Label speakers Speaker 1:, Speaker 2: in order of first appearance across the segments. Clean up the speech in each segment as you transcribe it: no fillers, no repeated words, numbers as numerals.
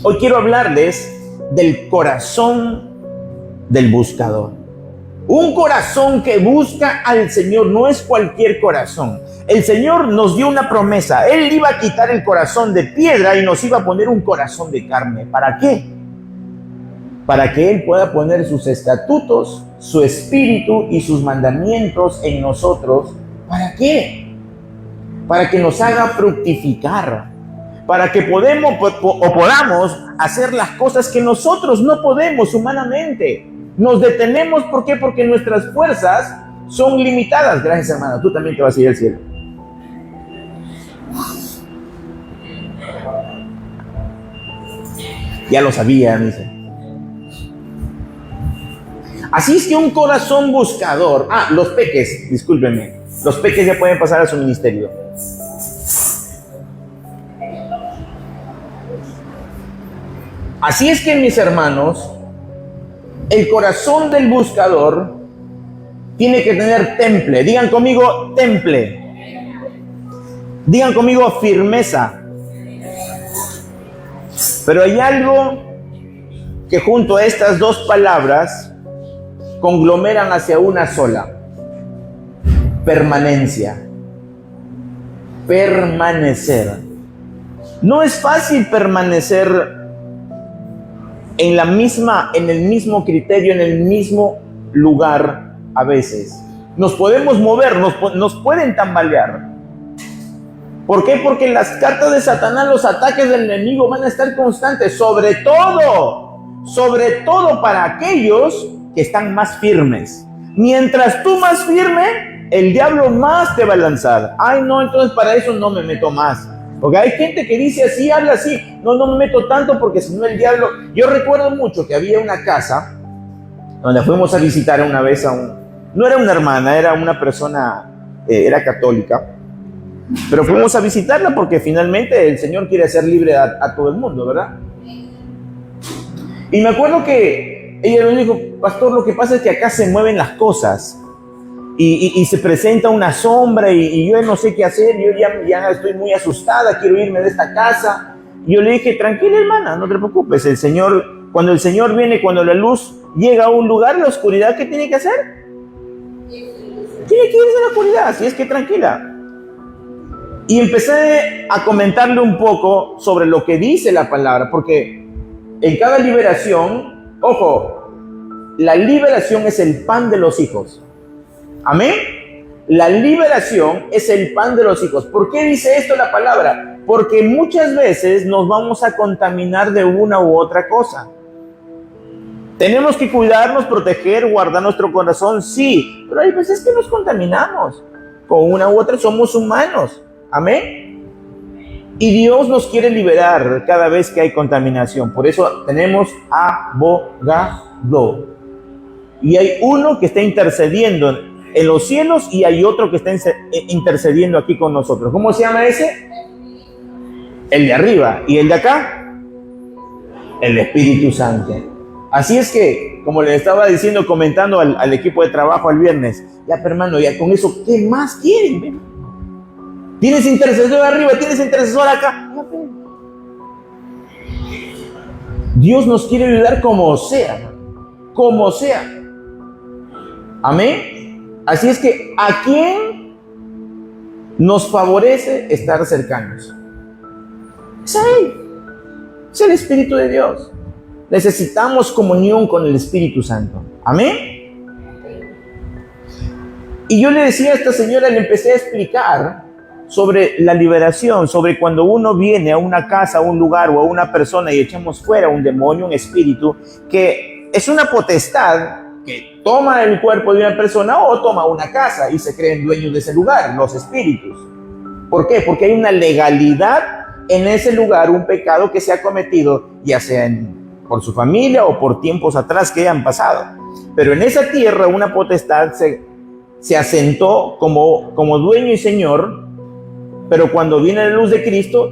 Speaker 1: Hoy quiero hablarles del corazón del buscador. Un corazón que busca al Señor no es cualquier corazón. El Señor nos dio una promesa. Él iba a quitar el corazón de piedra y nos iba a poner un corazón de carne. ¿Para qué? Para que Él pueda poner sus estatutos, su espíritu y sus mandamientos en nosotros. ¿Para qué? Para que nos haga fructificar. Para que podamos hacer las cosas que nosotros no podemos humanamente. Nos detenemos, ¿por qué? Porque nuestras fuerzas son limitadas. Gracias, hermano. Tú también te vas a ir al cielo. Ya lo sabía, dice. Así es que un corazón buscador... los peques, discúlpenme. Los peques ya pueden pasar a su ministerio. Así es que, mis hermanos, el corazón del buscador tiene que tener temple. Digan conmigo, temple. Digan conmigo, firmeza. Pero hay algo que junto a estas dos palabras conglomeran hacia una sola. Permanencia. Permanecer. No es fácil permanecer en el mismo criterio, en el mismo lugar a veces. Nos podemos mover, nos pueden tambalear. ¿Por qué? Porque las cartas de Satanás, los ataques del enemigo van a estar constantes, sobre todo para aquellos que están más firmes. Mientras tú más firme, el diablo más te va a lanzar. Ay, no, entonces para eso no me meto más. Porque hay gente que dice así, habla así, no me meto tanto porque si no el diablo... Yo recuerdo mucho que había una casa donde fuimos a visitar una vez no era una hermana, era una persona, era católica, pero fuimos a visitarla porque finalmente el Señor quiere hacer libre a todo el mundo, ¿verdad? Y me acuerdo que ella me dijo, pastor, lo que pasa es que acá se mueven las cosas. Y se presenta una sombra y yo no sé qué hacer, yo ya estoy muy asustada, quiero irme de esta casa. Y yo le dije, tranquila hermana, no te preocupes, cuando el Señor viene, cuando la luz llega a un lugar, la oscuridad, ¿qué tiene que hacer? Tiene que irse a la oscuridad, así es que tranquila. Y empecé a comentarle un poco sobre lo que dice la palabra, porque en cada liberación, ojo, la liberación es el pan de los hijos. Amén. La liberación es el pan de los hijos. ¿Por qué dice esto la palabra? Porque muchas veces nos vamos a contaminar de una u otra cosa. Tenemos que cuidarnos, proteger, guardar nuestro corazón, sí, pero hay veces que nos contaminamos con una u otra, somos humanos. Amén. Y Dios nos quiere liberar cada vez que hay contaminación. Por eso tenemos abogado. Y hay uno que está intercediendo en los cielos y hay otro que está intercediendo aquí con nosotros. ¿Cómo se llama ese? El de arriba. ¿Y el de acá? El Espíritu Santo. Así es que, como les estaba diciendo, comentando al equipo de trabajo el viernes, ya hermano, ya con eso, ¿qué más quieren? ¿Tienes intercesor arriba? ¿Tienes intercesor acá? Dios nos quiere ayudar como sea. Como sea. Amén. Así es que, ¿a quién nos favorece estar cercanos? Es a Él. Es el Espíritu de Dios. Necesitamos comunión con el Espíritu Santo. Amén. Y yo le decía a esta señora, le empecé a explicar sobre la liberación, sobre cuando uno viene a una casa, a un lugar o a una persona y echamos fuera un demonio, un espíritu, que es una potestad que toma el cuerpo de una persona o toma una casa y se creen dueños de ese lugar, los espíritus. ¿Por qué? Porque hay una legalidad en ese lugar, un pecado que se ha cometido, ya sea por su familia o por tiempos atrás que han pasado. Pero en esa tierra una potestad se asentó como dueño y señor, pero cuando viene la luz de Cristo,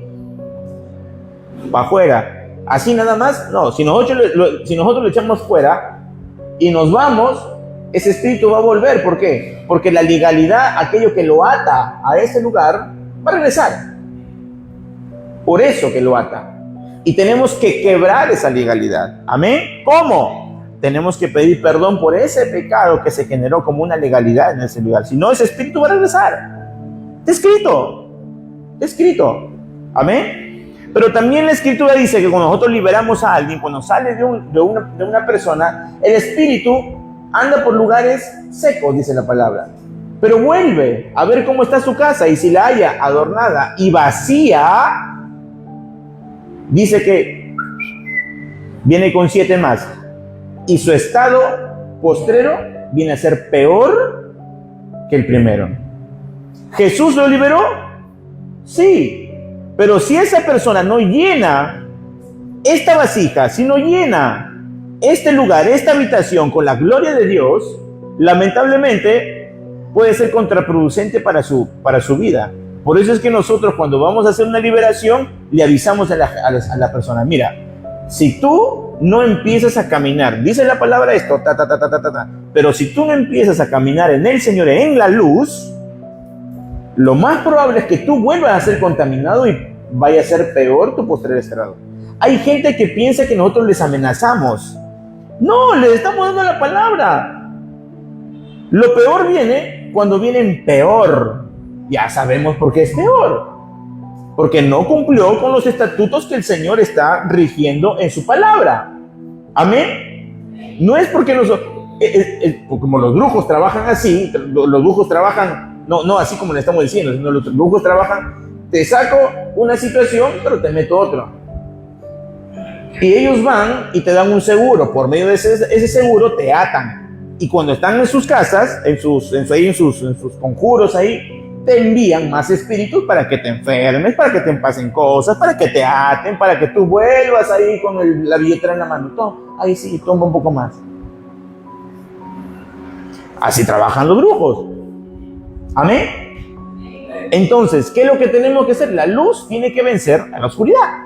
Speaker 1: va afuera. Así nada más, no, si nosotros lo echamos fuera, y nos vamos, ese espíritu va a volver. ¿Por qué? Porque la legalidad, aquello que lo ata a ese lugar, va a regresar. Por eso que lo ata. Y tenemos que quebrar esa legalidad. ¿Amén? ¿Cómo? Tenemos que pedir perdón por ese pecado que se generó como una legalidad en ese lugar. Si no, ese espíritu va a regresar. Está escrito. Está escrito. ¿Amén? Pero también la escritura dice que cuando nosotros liberamos a alguien, cuando sale de una persona, el espíritu anda por lugares secos, dice la palabra. Pero vuelve a ver cómo está su casa, y si la halla adornada y vacía, dice que viene con 7 más. Y su estado postrero viene a ser peor que el primero. ¿Jesús lo liberó? Sí. Pero si esa persona no llena esta vasija, si no llena este lugar, esta habitación con la gloria de Dios, lamentablemente puede ser contraproducente para su vida. Por eso es que nosotros, cuando vamos a hacer una liberación, le avisamos a la persona: mira, si tú no empiezas a caminar, dice la palabra esto, pero si tú no empiezas a caminar en el Señor, en la luz, lo más probable es que tú vuelvas a ser contaminado y vaya a ser peor tu postrer estado. Hay gente que piensa que nosotros les amenazamos. No, les estamos dando la palabra. Lo peor viene cuando vienen peor. Ya sabemos por qué es peor. Porque no cumplió con los estatutos que el Señor está rigiendo en su palabra. Amén. No es porque como los brujos trabajan así, los brujos trabajan, no así como le estamos diciendo, sino los brujos trabajan: te saco una situación, pero te meto otra. Y ellos van y te dan un seguro. Por medio de ese seguro te atan. Y cuando están en sus casas, en sus conjuros ahí, te envían más espíritus para que te enfermes, para que te pasen cosas, para que te aten, para que tú vuelvas ahí con la billetera en la mano. Ahí sí, toma un poco más. Así trabajan los brujos. Amén. Entonces, ¿qué es lo que tenemos que hacer? La luz tiene que vencer a la oscuridad.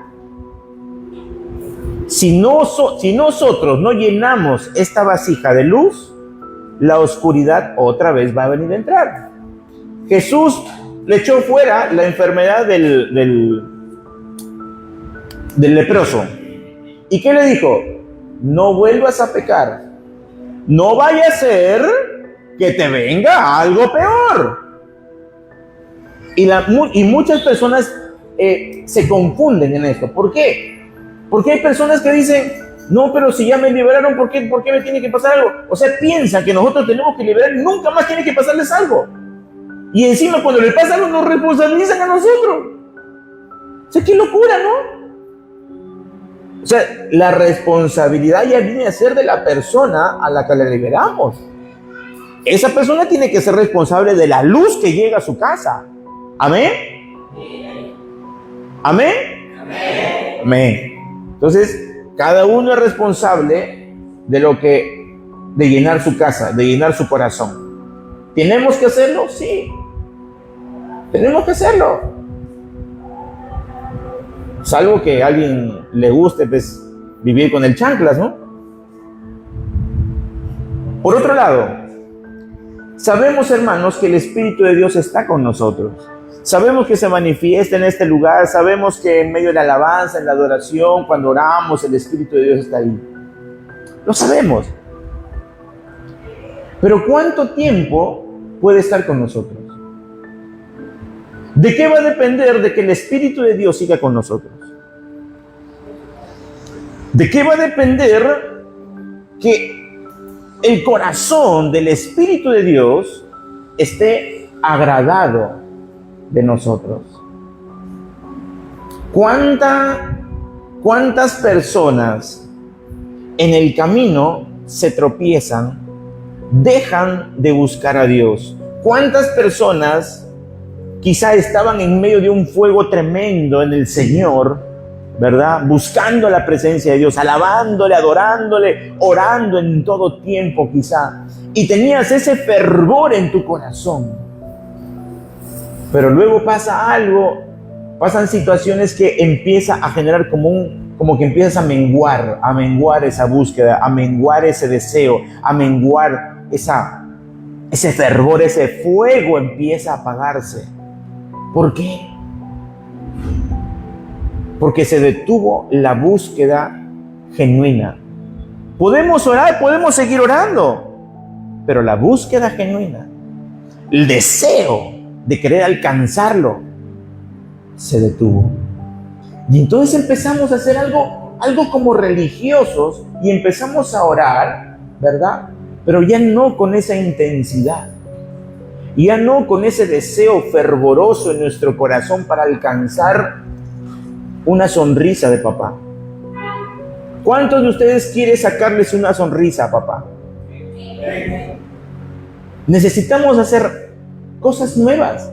Speaker 1: Si nosotros no llenamos esta vasija de luz, la oscuridad otra vez va a venir a entrar. Jesús le echó fuera la enfermedad del leproso. ¿Y qué le dijo? No vuelvas a pecar. No vaya a ser que te venga algo peor. Y muchas personas se confunden en esto. ¿Por qué? Porque hay personas que dicen: no, pero si ya me liberaron, ¿por qué me tiene que pasar algo? O sea, piensan que nosotros tenemos que liberar y nunca más tiene que pasarles algo. Y encima, cuando le pasa algo, nos responsabilizan a nosotros. O sea, qué locura, ¿no? O sea, la responsabilidad ya viene a ser de la persona a la que le liberamos. Esa persona tiene que ser responsable de la luz que llega a su casa. ¿Amén? ¿Amén? Amén. Amén. Entonces, cada uno es responsable de llenar su casa, de llenar su corazón. ¿Tenemos que hacerlo? Sí. Tenemos que hacerlo. Salvo que a alguien le guste, pues, vivir con el chanclas, ¿no? Por otro lado, sabemos, hermanos, que el Espíritu de Dios está con nosotros. Sabemos que se manifiesta en este lugar. Sabemos que en medio de la alabanza, en la adoración, cuando oramos, el Espíritu de Dios está ahí. Lo sabemos. Pero ¿cuánto tiempo puede estar con nosotros? ¿De qué va a depender de que el Espíritu de Dios siga con nosotros? ¿De qué va a depender que el corazón del Espíritu de Dios esté agradado de nosotros? ¿Cuántas personas en el camino se tropiezan, dejan de buscar a Dios? ¿Cuántas personas quizá estaban en medio de un fuego tremendo en el Señor, ¿verdad? Buscando la presencia de Dios, alabándole, adorándole, orando en todo tiempo quizá, y tenías ese fervor en tu corazón. Pero luego pasa algo, pasan situaciones que empieza a generar como que empiezas a menguar esa búsqueda, a menguar ese deseo, a menguar ese fervor, ese fuego empieza a apagarse. ¿Por qué? porque se detuvo la búsqueda genuina. Podemos orar, podemos seguir orando, pero la búsqueda genuina, el deseo de querer alcanzarlo, se detuvo. Y entonces empezamos a hacer algo como religiosos y empezamos a orar, ¿verdad? Pero ya no con esa intensidad, ya no con ese deseo fervoroso en nuestro corazón para alcanzar una sonrisa de papá. ¿Cuántos de ustedes quieren sacarles una sonrisa a papá? Necesitamos hacer cosas nuevas.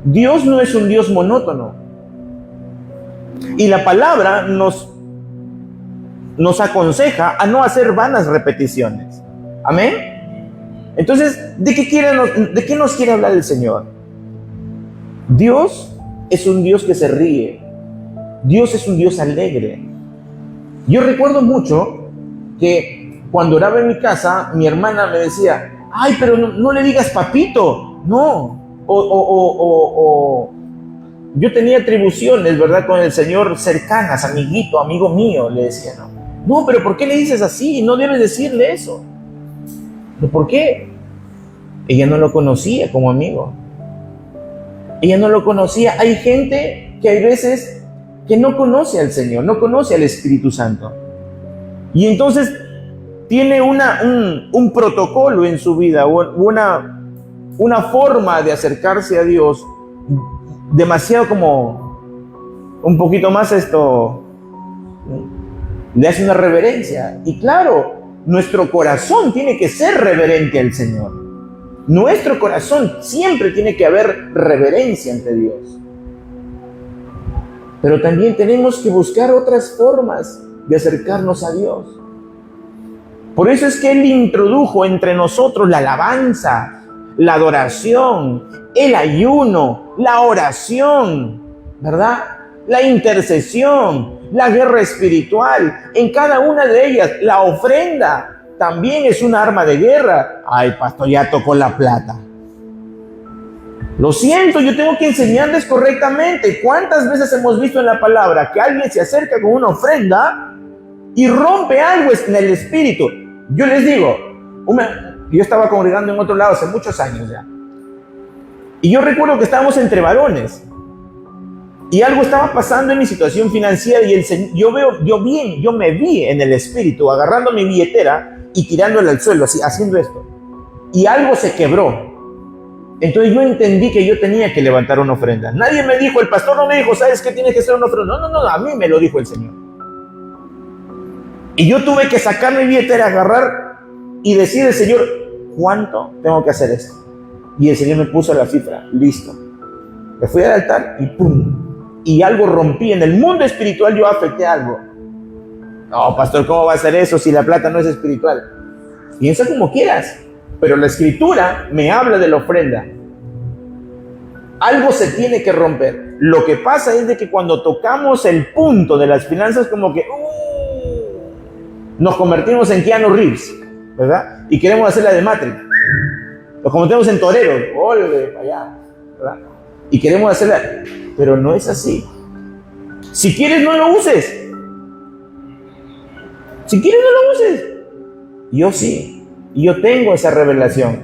Speaker 1: Dios no es un Dios monótono. Y la palabra nos aconseja a no hacer vanas repeticiones. Amén. Entonces, ¿de qué nos quiere hablar el Señor? Dios es un Dios que se ríe. Dios es un Dios alegre. Yo recuerdo mucho que cuando oraba en mi casa, mi hermana me decía, ay, pero no le digas papito, no. Yo tenía atribuciones, ¿verdad?, con el Señor cercanas, amiguito, amigo mío, le decía, no. No, pero ¿por qué le dices así? No debes decirle eso. ¿Pero por qué? Ella no lo conocía como amigo. Ella no lo conocía. Hay gente que hay veces que no conoce al Señor, no conoce al Espíritu Santo. Y entonces tiene un protocolo en su vida, una forma de acercarse a Dios demasiado como un poquito más le hace una reverencia. Y claro, nuestro corazón tiene que ser reverente al Señor. Nuestro corazón siempre tiene que haber reverencia ante Dios. Pero también tenemos que buscar otras formas de acercarnos a Dios. Por eso es que Él introdujo entre nosotros la alabanza, la adoración, el ayuno, la oración, ¿verdad? La intercesión, la guerra espiritual. En cada una de ellas, la ofrenda también es un arma de guerra. Ay, pastor, ya tocó la plata. Lo siento, yo tengo que enseñarles correctamente. ¿Cuántas veces hemos visto en la palabra que alguien se acerca con una ofrenda y rompe algo en el espíritu? Yo les digo, yo estaba congregando en otro lado hace muchos años ya. Y yo recuerdo que estábamos entre varones. Y algo estaba pasando en mi situación financiera y yo me vi en el espíritu agarrando mi billetera y tirándola al suelo, así, haciendo esto. Y algo se quebró. Entonces yo entendí que yo tenía que levantar una ofrenda. Nadie me dijo, el pastor no me dijo, ¿sabes qué tienes que hacer una ofrenda? No, a mí me lo dijo el Señor. Y yo tuve que sacar mi billetera, agarrar y decir al Señor, ¿cuánto tengo que hacer esto? Y el Señor me puso la cifra, listo. Me fui al altar y ¡pum! Y algo rompí. En el mundo espiritual yo afecté algo. No, pastor, ¿cómo va a ser eso si la plata no es espiritual? Piensa como quieras. Pero la Escritura me habla de la ofrenda. Algo se tiene que romper. Lo que pasa es de que cuando tocamos el punto de las finanzas, como que nos convertimos en Keanu Reeves, ¿verdad? Y queremos hacer la de Matrix. Nos convertimos en toreros. ¡Ole, para allá! ¿Verdad? Y queremos hacerla. Pero no es así. Si quieres, no lo uses. Si quieres, no lo uses. Yo sí. Y yo tengo esa revelación.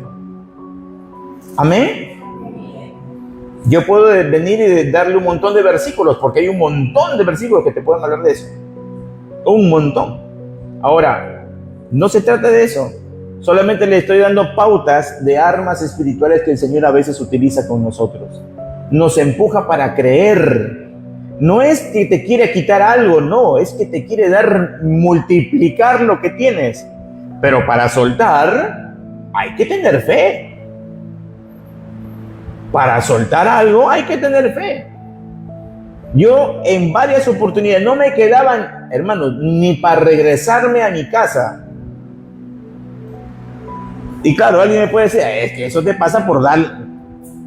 Speaker 1: Amén. Yo puedo venir y darle un montón de versículos, porque hay un montón de versículos que te pueden hablar de eso. Un montón. Ahora, no se trata de eso. Solamente le estoy dando pautas de armas espirituales que el Señor a veces utiliza con nosotros. Nos empuja para creer. No es que te quiere quitar algo, no. Es que te quiere multiplicar lo que tienes. Pero para soltar, hay que tener fe. Para soltar algo, hay que tener fe. Yo en varias oportunidades no me quedaban, hermanos, ni para regresarme a mi casa. Y claro, alguien me puede decir, es que eso te pasa por dar,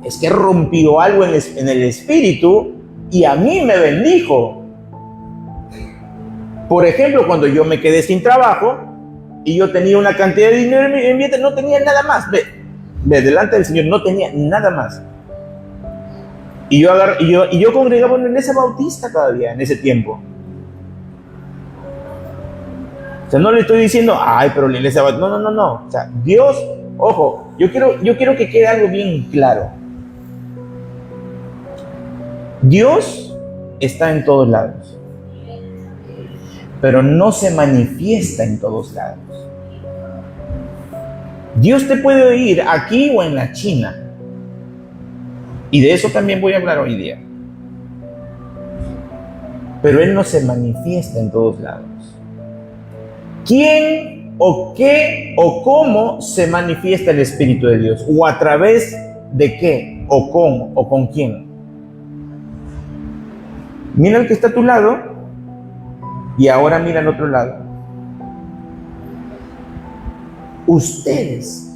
Speaker 1: es que rompió algo en el espíritu y a mí me bendijo. Por ejemplo, cuando yo me quedé sin trabajo y yo tenía una cantidad de dinero en mi vida, no tenía nada más. Delante del Señor no tenía nada más. Y yo congregaba en la iglesia bautista cada día en ese tiempo. O sea, no le estoy diciendo, ay, pero la iglesia bautista. No, no, no, no. O sea, Dios, ojo, yo quiero que quede algo bien claro. Dios está en todos lados, pero no se manifiesta en todos lados. Dios te puede oír aquí o en la China. Y de eso también voy a hablar hoy día. Pero Él no se manifiesta en todos lados. ¿Quién o qué o cómo se manifiesta el Espíritu de Dios? ¿O a través de qué? ¿O con quién? Mira el que está a tu lado y ahora mira al otro lado. Ustedes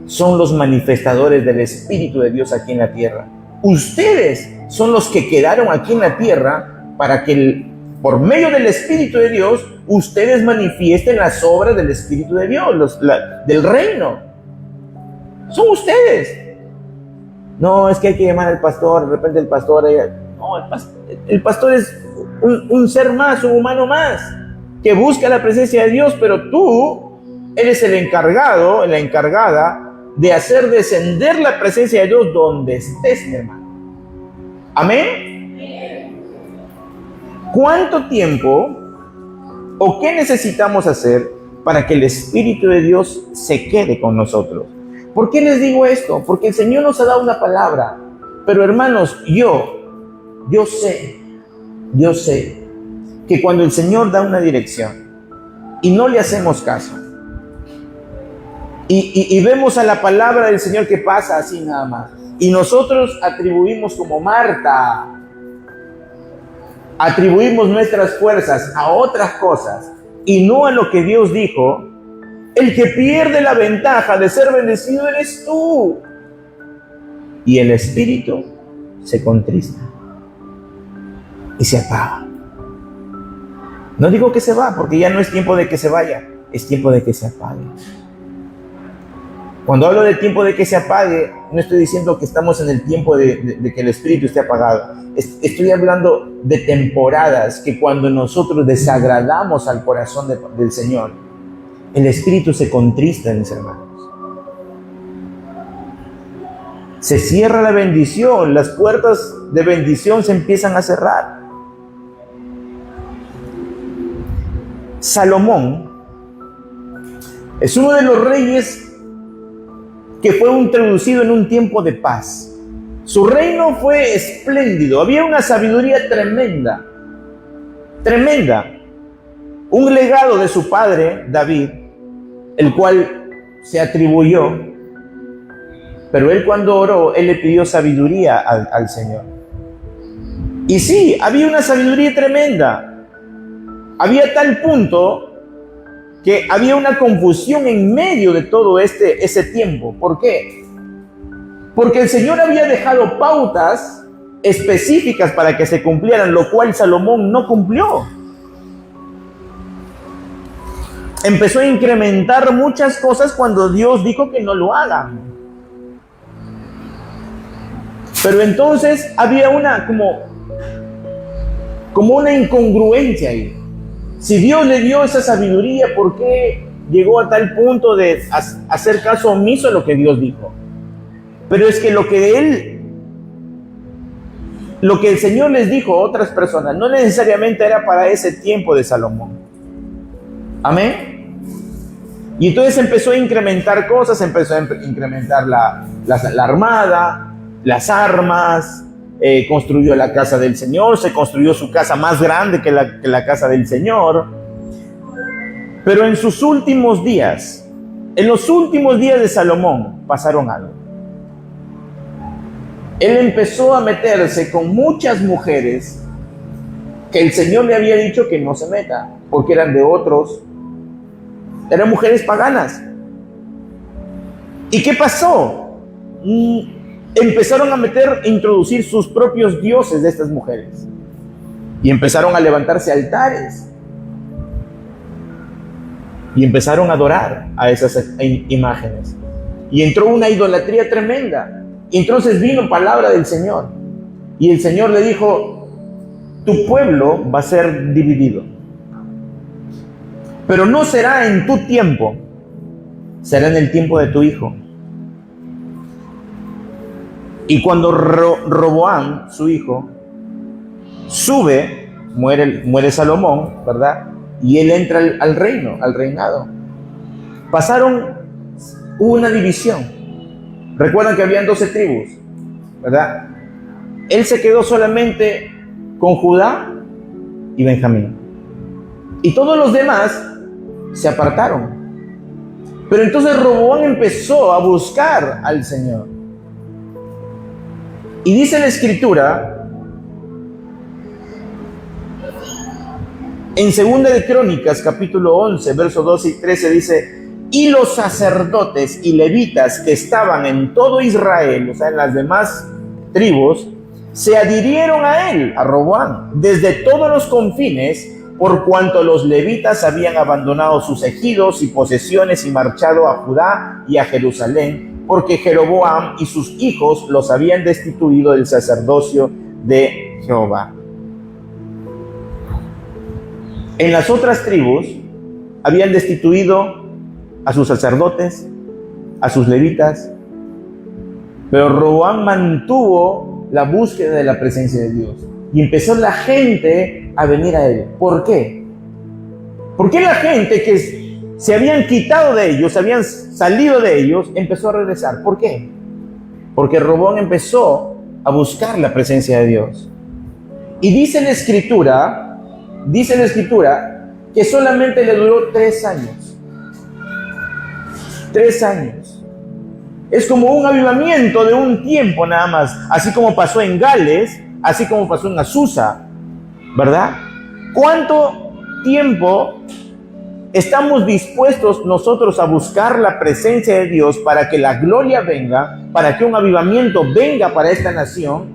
Speaker 1: son los manifestadores del Espíritu de Dios aquí en la tierra. Ustedes son los que quedaron aquí en la tierra para que por medio del Espíritu de Dios ustedes manifiesten las obras del Espíritu de Dios, del reino. Son ustedes. No, es que hay que llamar al pastor, de repente el pastor... No, el pastor es un ser más, un humano más, que busca la presencia de Dios, pero tú eres el encargado, la encargada de hacer descender la presencia de Dios donde estés, mi hermano. ¿Amén? ¿Cuánto tiempo o qué necesitamos hacer para que el Espíritu de Dios se quede con nosotros? ¿Por qué les digo esto? Porque el Señor nos ha dado una palabra, pero hermanos, yo sé que cuando el Señor da una dirección y no le hacemos caso, y vemos a la palabra del Señor que pasa así nada más, y nosotros atribuimos como Marta, atribuimos nuestras fuerzas a otras cosas y no a lo que Dios dijo, el que pierde la ventaja de ser bendecido eres tú. Y el Espíritu se contrista y se apaga. No digo que se va, porque ya no es tiempo de que se vaya, es tiempo de que se apague. Cuando hablo del tiempo de que se apague, no estoy diciendo que estamos en el tiempo de que el Espíritu esté apagado. Estoy hablando de temporadas que cuando nosotros desagradamos al corazón del Señor, el Espíritu se contrista, mis hermanos. Se cierra la bendición, las puertas de bendición se empiezan a cerrar. Salomón es uno de los reyes que fue introducido en un tiempo de paz. Su reino fue espléndido, había una sabiduría tremenda, tremenda. Un legado de su padre, David, el cual se atribuyó, pero él cuando oró, él le pidió sabiduría al Señor. Y sí, había una sabiduría tremenda. Había tal punto que había una confusión en medio de todo ese tiempo. ¿Por qué? Porque el Señor había dejado pautas específicas para que se cumplieran, lo cual Salomón no cumplió. Empezó a incrementar muchas cosas cuando Dios dijo que no lo hagan. Pero entonces había una como una incongruencia ahí. Si Dios le dio esa sabiduría, ¿por qué llegó a tal punto de hacer caso omiso a lo que Dios dijo? Pero es que lo que el Señor les dijo a otras personas no necesariamente era para ese tiempo de Salomón. Amén. Y entonces empezó a incrementar cosas, empezó a incrementar la armada, las armas, construyó la casa del Señor, se construyó su casa más grande que la casa del Señor. Pero en sus últimos días, en los últimos días de Salomón, pasaron algo. Él empezó a meterse con muchas mujeres que el Señor le había dicho que no se meta, porque eran de otros, eran mujeres paganas. ¿Y qué pasó? Empezaron a introducir sus propios dioses de estas mujeres. Y empezaron a levantarse altares. Y empezaron a adorar a esas imágenes. Y entró una idolatría tremenda. Y entonces vino palabra del Señor. Y el Señor le dijo, tu pueblo va a ser dividido, pero no será en tu tiempo, será en el tiempo de tu hijo. Y cuando Roboam, su hijo, sube, muere Salomón, ¿verdad? Y él entra al reino, al reinado. Hubo una división. Recuerdan que habían 12 tribus, ¿verdad? Él se quedó solamente con Judá y Benjamín. Y todos los demás se apartaron. Pero entonces Roboam empezó a buscar al Señor. Y dice la Escritura, en 2 de Crónicas, capítulo 11, versos 12 y 13, dice, y los sacerdotes y levitas que estaban en todo Israel, o sea, en las demás tribus, se adhirieron a él, a Roboam, desde todos los confines, por cuanto los levitas habían abandonado sus ejidos y posesiones y marchado a Judá y a Jerusalén, porque Jeroboam y sus hijos los habían destituido del sacerdocio de Jehová. En las otras tribus habían destituido a sus sacerdotes, a sus levitas, pero Roboam mantuvo la búsqueda de la presencia de Dios y empezó la gente a venir a él. ¿Por qué? Porque la gente que se habían quitado de ellos, habían salido de ellos, empezó a regresar. ¿Por qué? Porque Roboam empezó a buscar la presencia de Dios. Y dice la Escritura que solamente le duró 3 años. 3 años. Es como un avivamiento de un tiempo nada más, así como pasó en Gales, así como pasó en Azusa, ¿verdad? ¿Cuánto tiempo estamos dispuestos nosotros a buscar la presencia de Dios para que la gloria venga, para que un avivamiento venga para esta nación,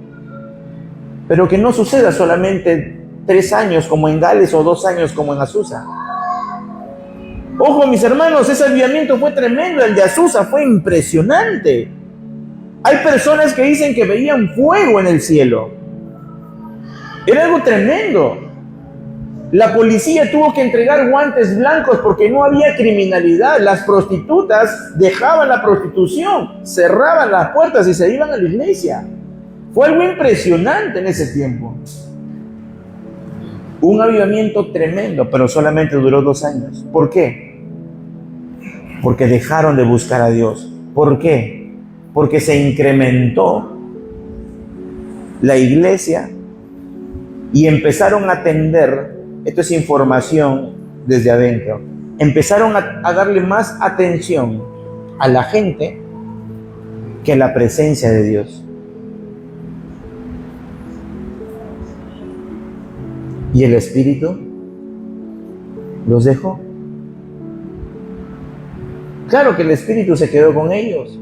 Speaker 1: pero que no suceda solamente 3 años como en Gales o 2 años como en Azusa? Ojo, mis hermanos, ese avivamiento fue tremendo, el de Azusa fue impresionante. Hay personas que dicen que veían fuego en el cielo. Era algo tremendo. La policía tuvo que entregar guantes blancos porque no había criminalidad. Las prostitutas dejaban la prostitución, cerraban las puertas y se iban a la iglesia. Fue algo impresionante en ese tiempo. Un avivamiento tremendo, pero solamente duró 2 años. ¿Por qué? Porque dejaron de buscar a Dios. ¿Por qué? Porque se incrementó la iglesia y empezaron a atender, esto es información desde adentro, empezaron a darle más atención a la gente que a la presencia de Dios. Y el Espíritu los dejó. Claro que el Espíritu se quedó con ellos,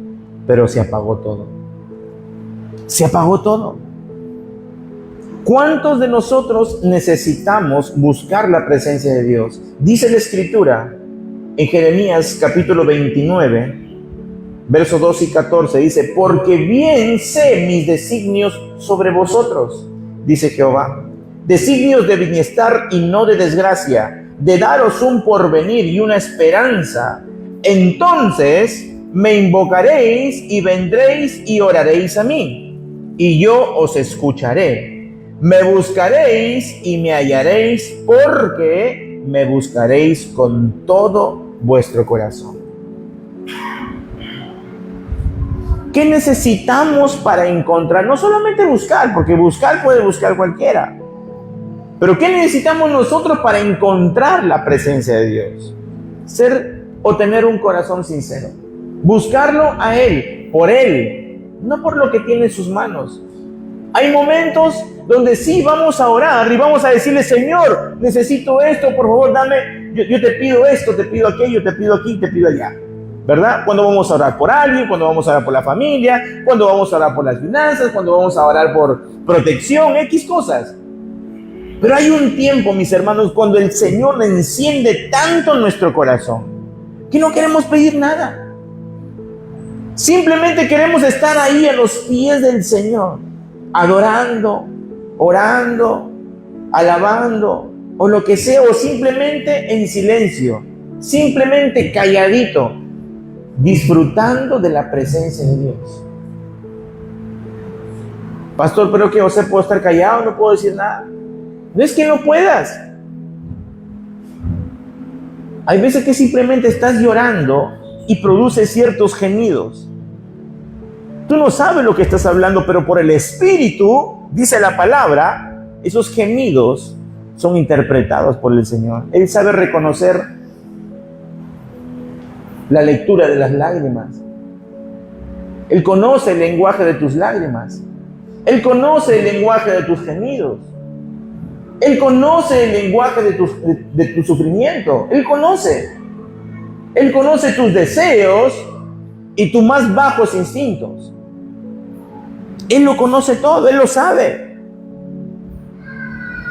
Speaker 1: pero se apagó todo. Se apagó todo. ¿Cuántos de nosotros necesitamos buscar la presencia de Dios? Dice la Escritura en Jeremías capítulo 29, versos 2 y 14, dice, porque bien sé mis designios sobre vosotros, dice Jehová, designios de bienestar y no de desgracia, de daros un porvenir y una esperanza. Entonces me invocaréis y vendréis y oraréis a mí, y yo os escucharé. Me buscaréis y me hallaréis, porque me buscaréis con todo vuestro corazón. ¿Qué necesitamos para encontrar? No solamente buscar, porque buscar puede buscar cualquiera. Pero ¿qué necesitamos nosotros para encontrar la presencia de Dios? Ser o tener un corazón sincero. Buscarlo a Él, por Él, no por lo que tiene en sus manos. Hay momentos donde sí vamos a orar y vamos a decirle, Señor, necesito esto, por favor, dame, yo te pido esto, te pido aquello, te pido aquí, te pido allá. ¿Verdad? Cuando vamos a orar por alguien, cuando vamos a orar por la familia, cuando vamos a orar por las finanzas, cuando vamos a orar por protección, X cosas. Pero hay un tiempo, mis hermanos, cuando el Señor enciende tanto nuestro corazón que no queremos pedir nada. Simplemente queremos estar ahí a los pies del Señor. adorando, orando, alabando, o lo que sea, o simplemente en silencio, simplemente calladito, disfrutando de la presencia de Dios. Pastor, pero que José puedo estar callado, no puedo decir nada. No es que no puedas. Hay veces que simplemente estás llorando y produces ciertos gemidos. Tú no sabes lo que estás hablando, pero por el Espíritu, dice la palabra, esos gemidos son interpretados por el Señor. Él sabe reconocer la lectura de las lágrimas. Él conoce el lenguaje de tus lágrimas. Él conoce el lenguaje de tus gemidos. Él conoce el lenguaje de tu sufrimiento. Él conoce tus deseos y tus más bajos instintos. Él lo conoce todo, Él lo sabe.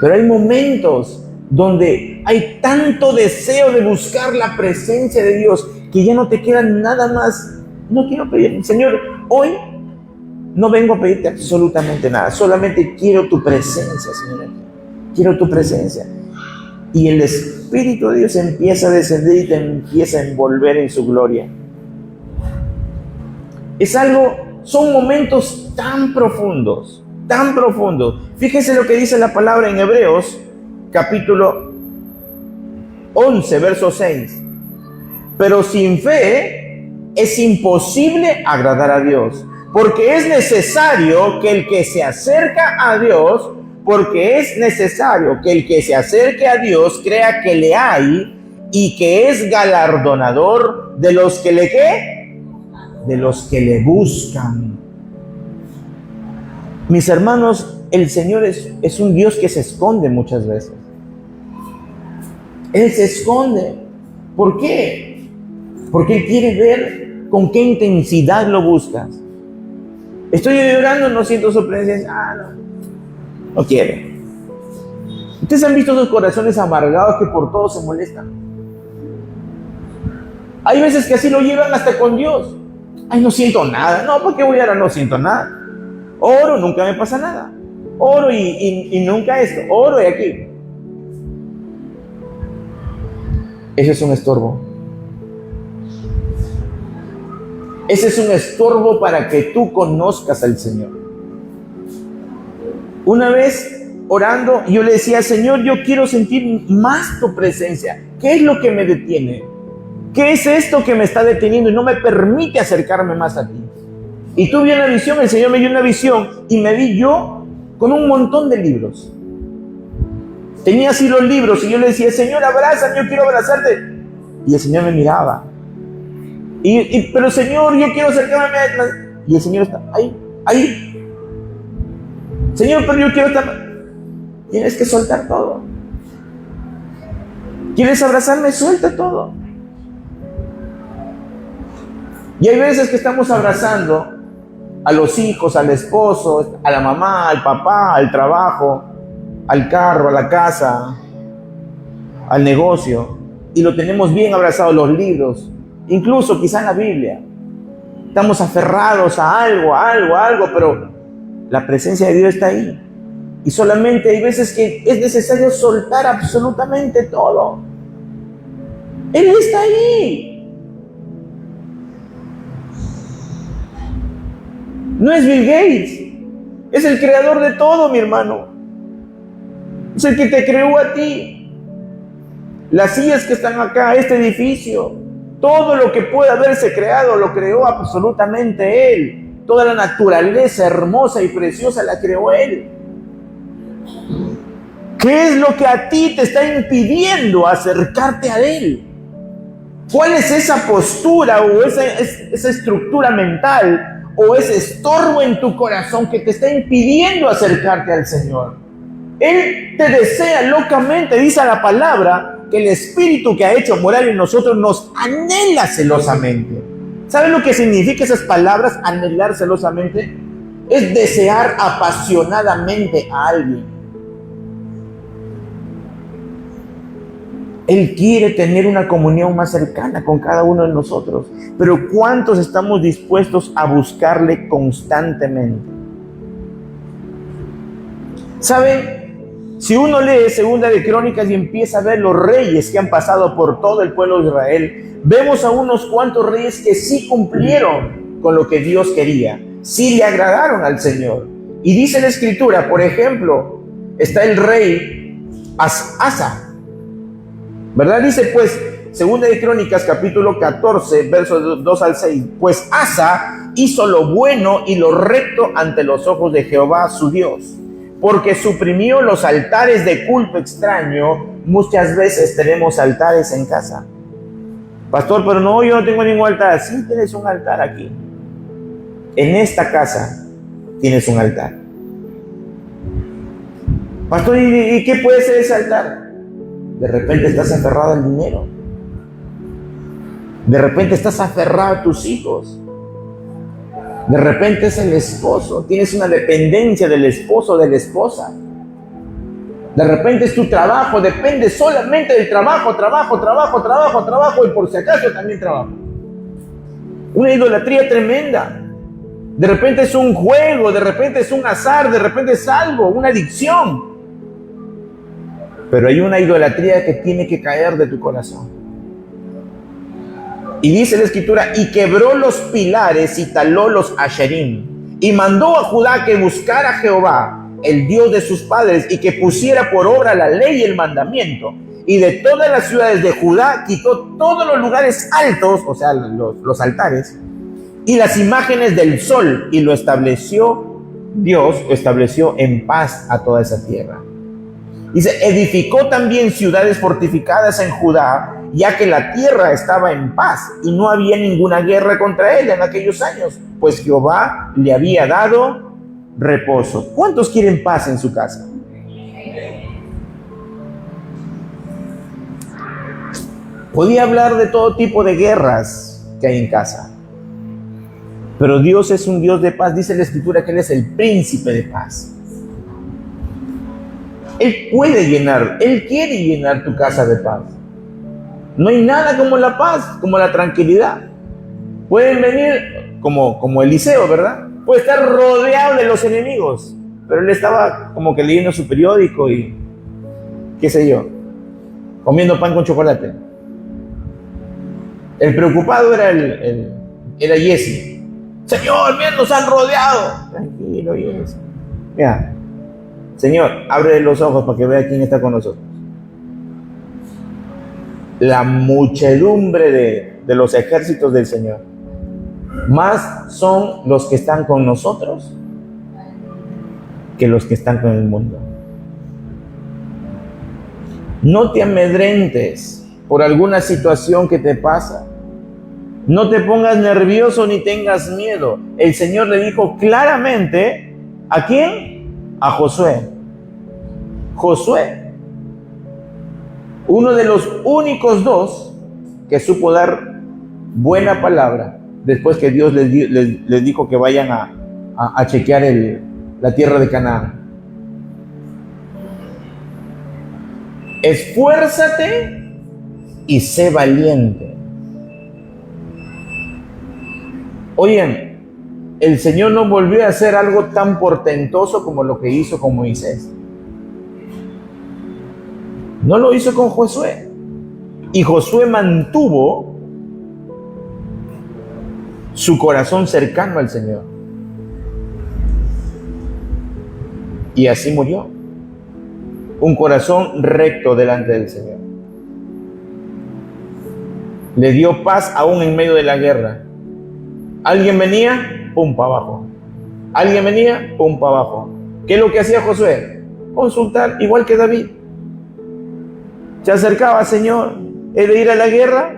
Speaker 1: Pero hay momentos donde hay tanto deseo de buscar la presencia de Dios que ya no te queda nada más. No quiero pedir, Señor, hoy no vengo a pedirte absolutamente nada, solamente quiero tu presencia, Señor. Quiero tu presencia. Y el Espíritu de Dios empieza a descender y te empieza a envolver en su gloria. Son momentos tan profundos, tan profundos. Fíjense lo que dice la palabra en Hebreos, capítulo 11, verso 6. Pero sin fe es imposible agradar a Dios, porque es necesario que el que se acerca a Dios, crea que le hay y que es galardonador de los que le ¿qué? De los que le buscan. Mis hermanos, el Señor es un Dios que se esconde muchas veces. Él se esconde. ¿Por qué? Porque Él quiere ver con qué intensidad lo buscas. Estoy llorando, no siento su presencia. No quiere. ¿Ustedes han visto esos corazones amargados que por todo se molestan? Hay veces que así lo llevan hasta con Dios. Ay, no siento nada. No, ¿por qué voy a orar? No siento nada. Oro, nunca me pasa nada. Oro y nunca esto. Oro y aquí. Ese es un estorbo. Ese es un estorbo para que tú conozcas al Señor. Una vez orando, yo le decía, Señor, yo quiero sentir más tu presencia. ¿Qué es lo que me detiene? ¿Qué es esto que me está deteniendo y no me permite acercarme más a ti? Y tuve una visión, el Señor me dio una visión y me vi yo con un montón de libros. Tenía así los libros y yo le decía, Señor, abrázame, yo quiero abrazarte. Y el Señor me miraba. Pero Señor, yo quiero acercarme a... Y el Señor está ahí. Señor, pero yo quiero estar... Tienes que soltar todo. ¿Quieres abrazarme? Suelta todo. Y hay veces que estamos abrazando a los hijos, al esposo, a la mamá, al papá, al trabajo, al carro, a la casa, al negocio, y lo tenemos bien abrazado, los libros, incluso quizá en la Biblia. Estamos aferrados a algo, pero la presencia de Dios está ahí. Y solamente hay veces que es necesario soltar absolutamente todo. Él está ahí. No es Bill Gates, es el creador de todo, mi hermano. Es el que te creó a ti. Las sillas que están acá, este edificio, todo lo que pueda haberse creado, lo creó absolutamente Él. Toda la naturaleza hermosa y preciosa la creó Él. ¿Qué es lo que a ti te está impidiendo acercarte a Él? ¿Cuál es esa postura o esa estructura mental o ese estorbo en tu corazón que te está impidiendo acercarte al Señor? Él te desea locamente, dice la palabra, que el Espíritu que ha hecho morar en nosotros nos anhela celosamente. ¿Saben lo que significa esas palabras, anhelar celosamente? Es desear apasionadamente a alguien. Él quiere tener una comunión más cercana con cada uno de nosotros. Pero ¿cuántos estamos dispuestos a buscarle constantemente? ¿Saben? Si uno lee Segunda de Crónicas y empieza a ver los reyes que han pasado por todo el pueblo de Israel, vemos a unos cuantos reyes que sí cumplieron con lo que Dios quería, sí le agradaron al Señor. Y dice la Escritura, por ejemplo, está el rey Asa, ¿verdad? Dice pues, Segunda de Crónicas, capítulo 14, versos 2 al 6, pues Asa hizo lo bueno y lo recto ante los ojos de Jehová su Dios, porque suprimió los altares de culto extraño. Muchas veces tenemos altares en casa. Pastor, pero no, yo no tengo ningún altar. Sí, tienes un altar aquí. En esta casa tienes un altar. Pastor, ¿y qué puede ser ese altar? De repente estás aferrado al dinero. De repente estás aferrado a tus hijos. De repente es el esposo. Tienes una dependencia del esposo o de la esposa. De repente es tu trabajo. Depende solamente del trabajo y por si acaso también trabajo. Una idolatría tremenda. De repente es un juego, de repente es un azar, de repente es algo, una adicción. Pero hay una idolatría que tiene que caer de tu corazón. Y dice la Escritura, y quebró los pilares y taló los asherim, y mandó a Judá que buscara a Jehová, el Dios de sus padres, y que pusiera por obra la ley y el mandamiento. Y de todas las ciudades de Judá quitó todos los lugares altos, o sea, los altares, y las imágenes del sol, y lo estableció, Dios lo estableció en paz a toda esa tierra. Dice, edificó también ciudades fortificadas en Judá, ya que la tierra estaba en paz y no había ninguna guerra contra él en aquellos años, pues Jehová le había dado reposo. ¿Cuántos quieren paz en su casa? Podía hablar de todo tipo de guerras que hay en casa, pero Dios es un Dios de paz. Dice la Escritura que Él es el príncipe de paz. Él puede llenar, Él quiere llenar tu casa de paz. No hay nada como la paz, como la tranquilidad. Pueden venir como Eliseo, ¿verdad? Puede estar rodeado de los enemigos, pero él estaba como que leyendo su periódico y qué sé yo, comiendo pan con chocolate. El preocupado era Jesse. Señor, mira, nos han rodeado. Tranquilo, Jesse. Mira, Señor, abre los ojos para que vea quién está con nosotros. La muchedumbre de los ejércitos del Señor, más son los que están con nosotros que los que están con el mundo. No te amedrentes por alguna situación que te pasa. No te pongas nervioso ni tengas miedo. El Señor le dijo claramente, ¿a quién? A Josué. Josué, uno de los únicos dos que supo dar buena palabra después que Dios les dijo que vayan a chequear la tierra de Canaán. Esfuérzate y sé valiente. Oigan, el Señor no volvió a hacer algo tan portentoso como lo que hizo con Moisés. No lo hizo con Josué. Y Josué mantuvo su corazón cercano al Señor. Y así murió. Un corazón recto delante del Señor. Le dio paz aún en medio de la guerra. Alguien venía, pum, para abajo. Alguien venía, pum, para abajo. ¿Qué es lo que hacía Josué? Consultar, igual que David. Se acercaba, Señor, ¿he de ir a la guerra?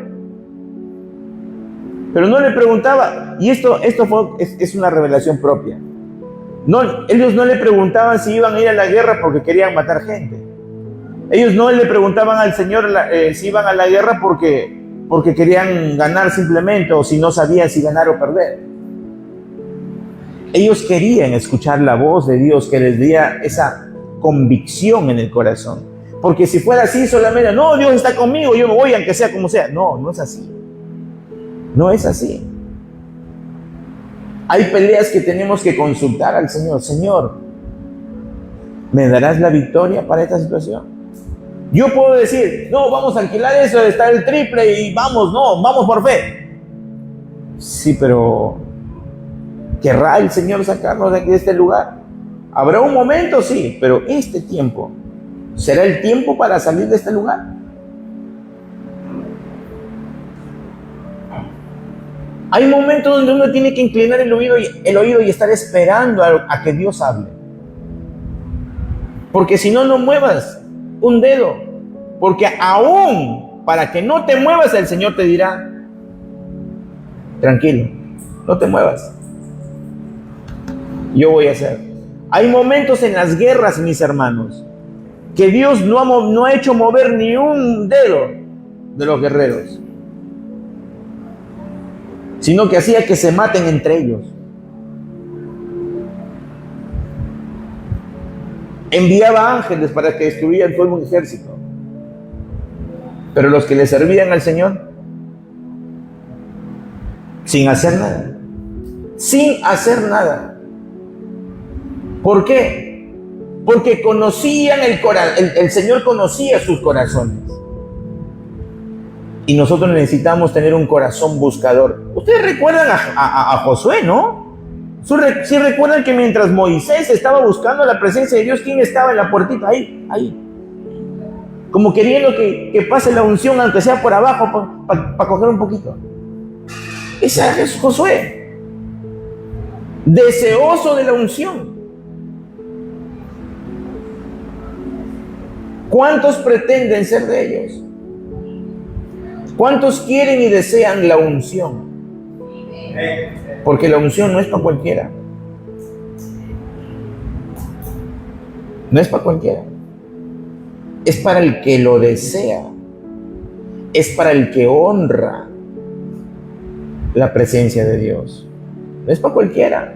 Speaker 1: Pero no le preguntaba, y esto es una revelación propia. No, ellos no le preguntaban si iban a ir a la guerra porque querían matar gente. Ellos no le preguntaban al Señor si iban a la guerra porque querían ganar simplemente, o si no sabían si ganar o perder. Ellos querían escuchar la voz de Dios que les diera esa convicción en el corazón. Porque si fuera así solamente, no, Dios está conmigo, yo me voy aunque sea como sea. No, no es así. No es así. Hay peleas que tenemos que consultar al Señor. Señor, ¿Me darás la victoria para esta situación? Yo puedo decir, no, vamos a alquilar eso, está el triple y vamos, no, vamos por fe. Sí, pero ¿querrá el Señor sacarnos de aquí, de este lugar? Habrá un momento, sí, pero este tiempo será el tiempo para salir de este lugar. Hay momentos donde uno tiene que inclinar el oído y estar esperando a que Dios hable. Porque si no, no muevas un dedo. Porque aún para que no te muevas, el Señor te dirá, tranquilo, no te muevas. Yo voy a hacer. Hay momentos en las guerras, mis hermanos, que Dios no ha hecho mover ni un dedo de los guerreros, sino que hacía que se maten entre ellos. Enviaba ángeles para que destruyeran todo un ejército. Pero los que le servían al Señor, sin hacer nada. Sin hacer nada. ¿Por qué? Porque conocían el Señor conocía sus corazones. Y nosotros necesitamos tener un corazón buscador. Ustedes recuerdan a Josué, ¿no? ¿Sí recuerdan que mientras Moisés estaba buscando la presencia de Dios, quién estaba en la puertita? Ahí. Como queriendo que pase la unción, aunque sea por abajo, para coger un poquito. Ese es Josué. Deseoso de la unción. ¿Cuántos pretenden ser de ellos? ¿Cuántos quieren y desean la unción? Porque la unción no es para cualquiera. No es para cualquiera. Es para el que lo desea. Es para el que honra la presencia de Dios. No es para cualquiera.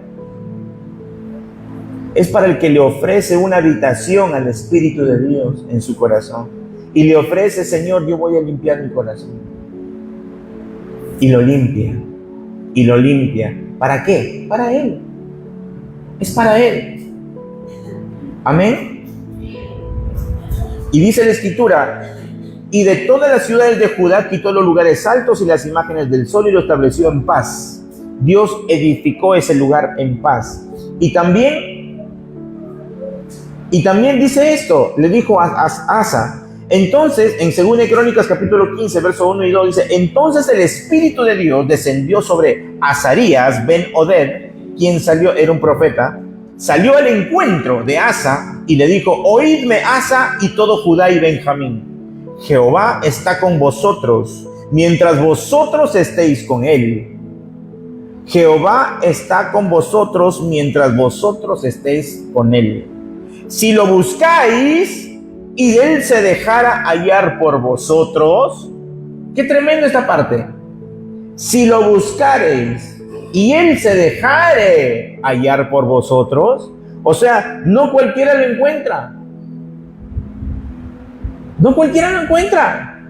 Speaker 1: Es para el que le ofrece una habitación al Espíritu de Dios en su corazón. Y le ofrece, Señor, yo voy a limpiar mi corazón. Y lo limpia. Y lo limpia. ¿Para qué? Para Él. Es para Él. Amén. Y dice la Escritura, y de todas las ciudades de Judá quitó los lugares altos y las imágenes del sol y lo estableció en paz. Dios edificó ese lugar en paz. Y también dice esto, le dijo a Asa. Entonces, en 2 Crónicas capítulo 15, verso 1 y 2, dice, entonces el Espíritu de Dios descendió sobre Azarías ben Oded, quien salió, era un profeta, salió al encuentro de Asa y le dijo, oídme Asa y todo Judá y Benjamín. Jehová está con vosotros mientras vosotros estéis con él. Jehová está con vosotros mientras vosotros estéis con él. Si lo buscáis y él se dejara hallar por vosotros, qué tremendo esta parte. Si lo buscareis y él se dejare hallar por vosotros, o sea, no cualquiera lo encuentra. No cualquiera lo encuentra.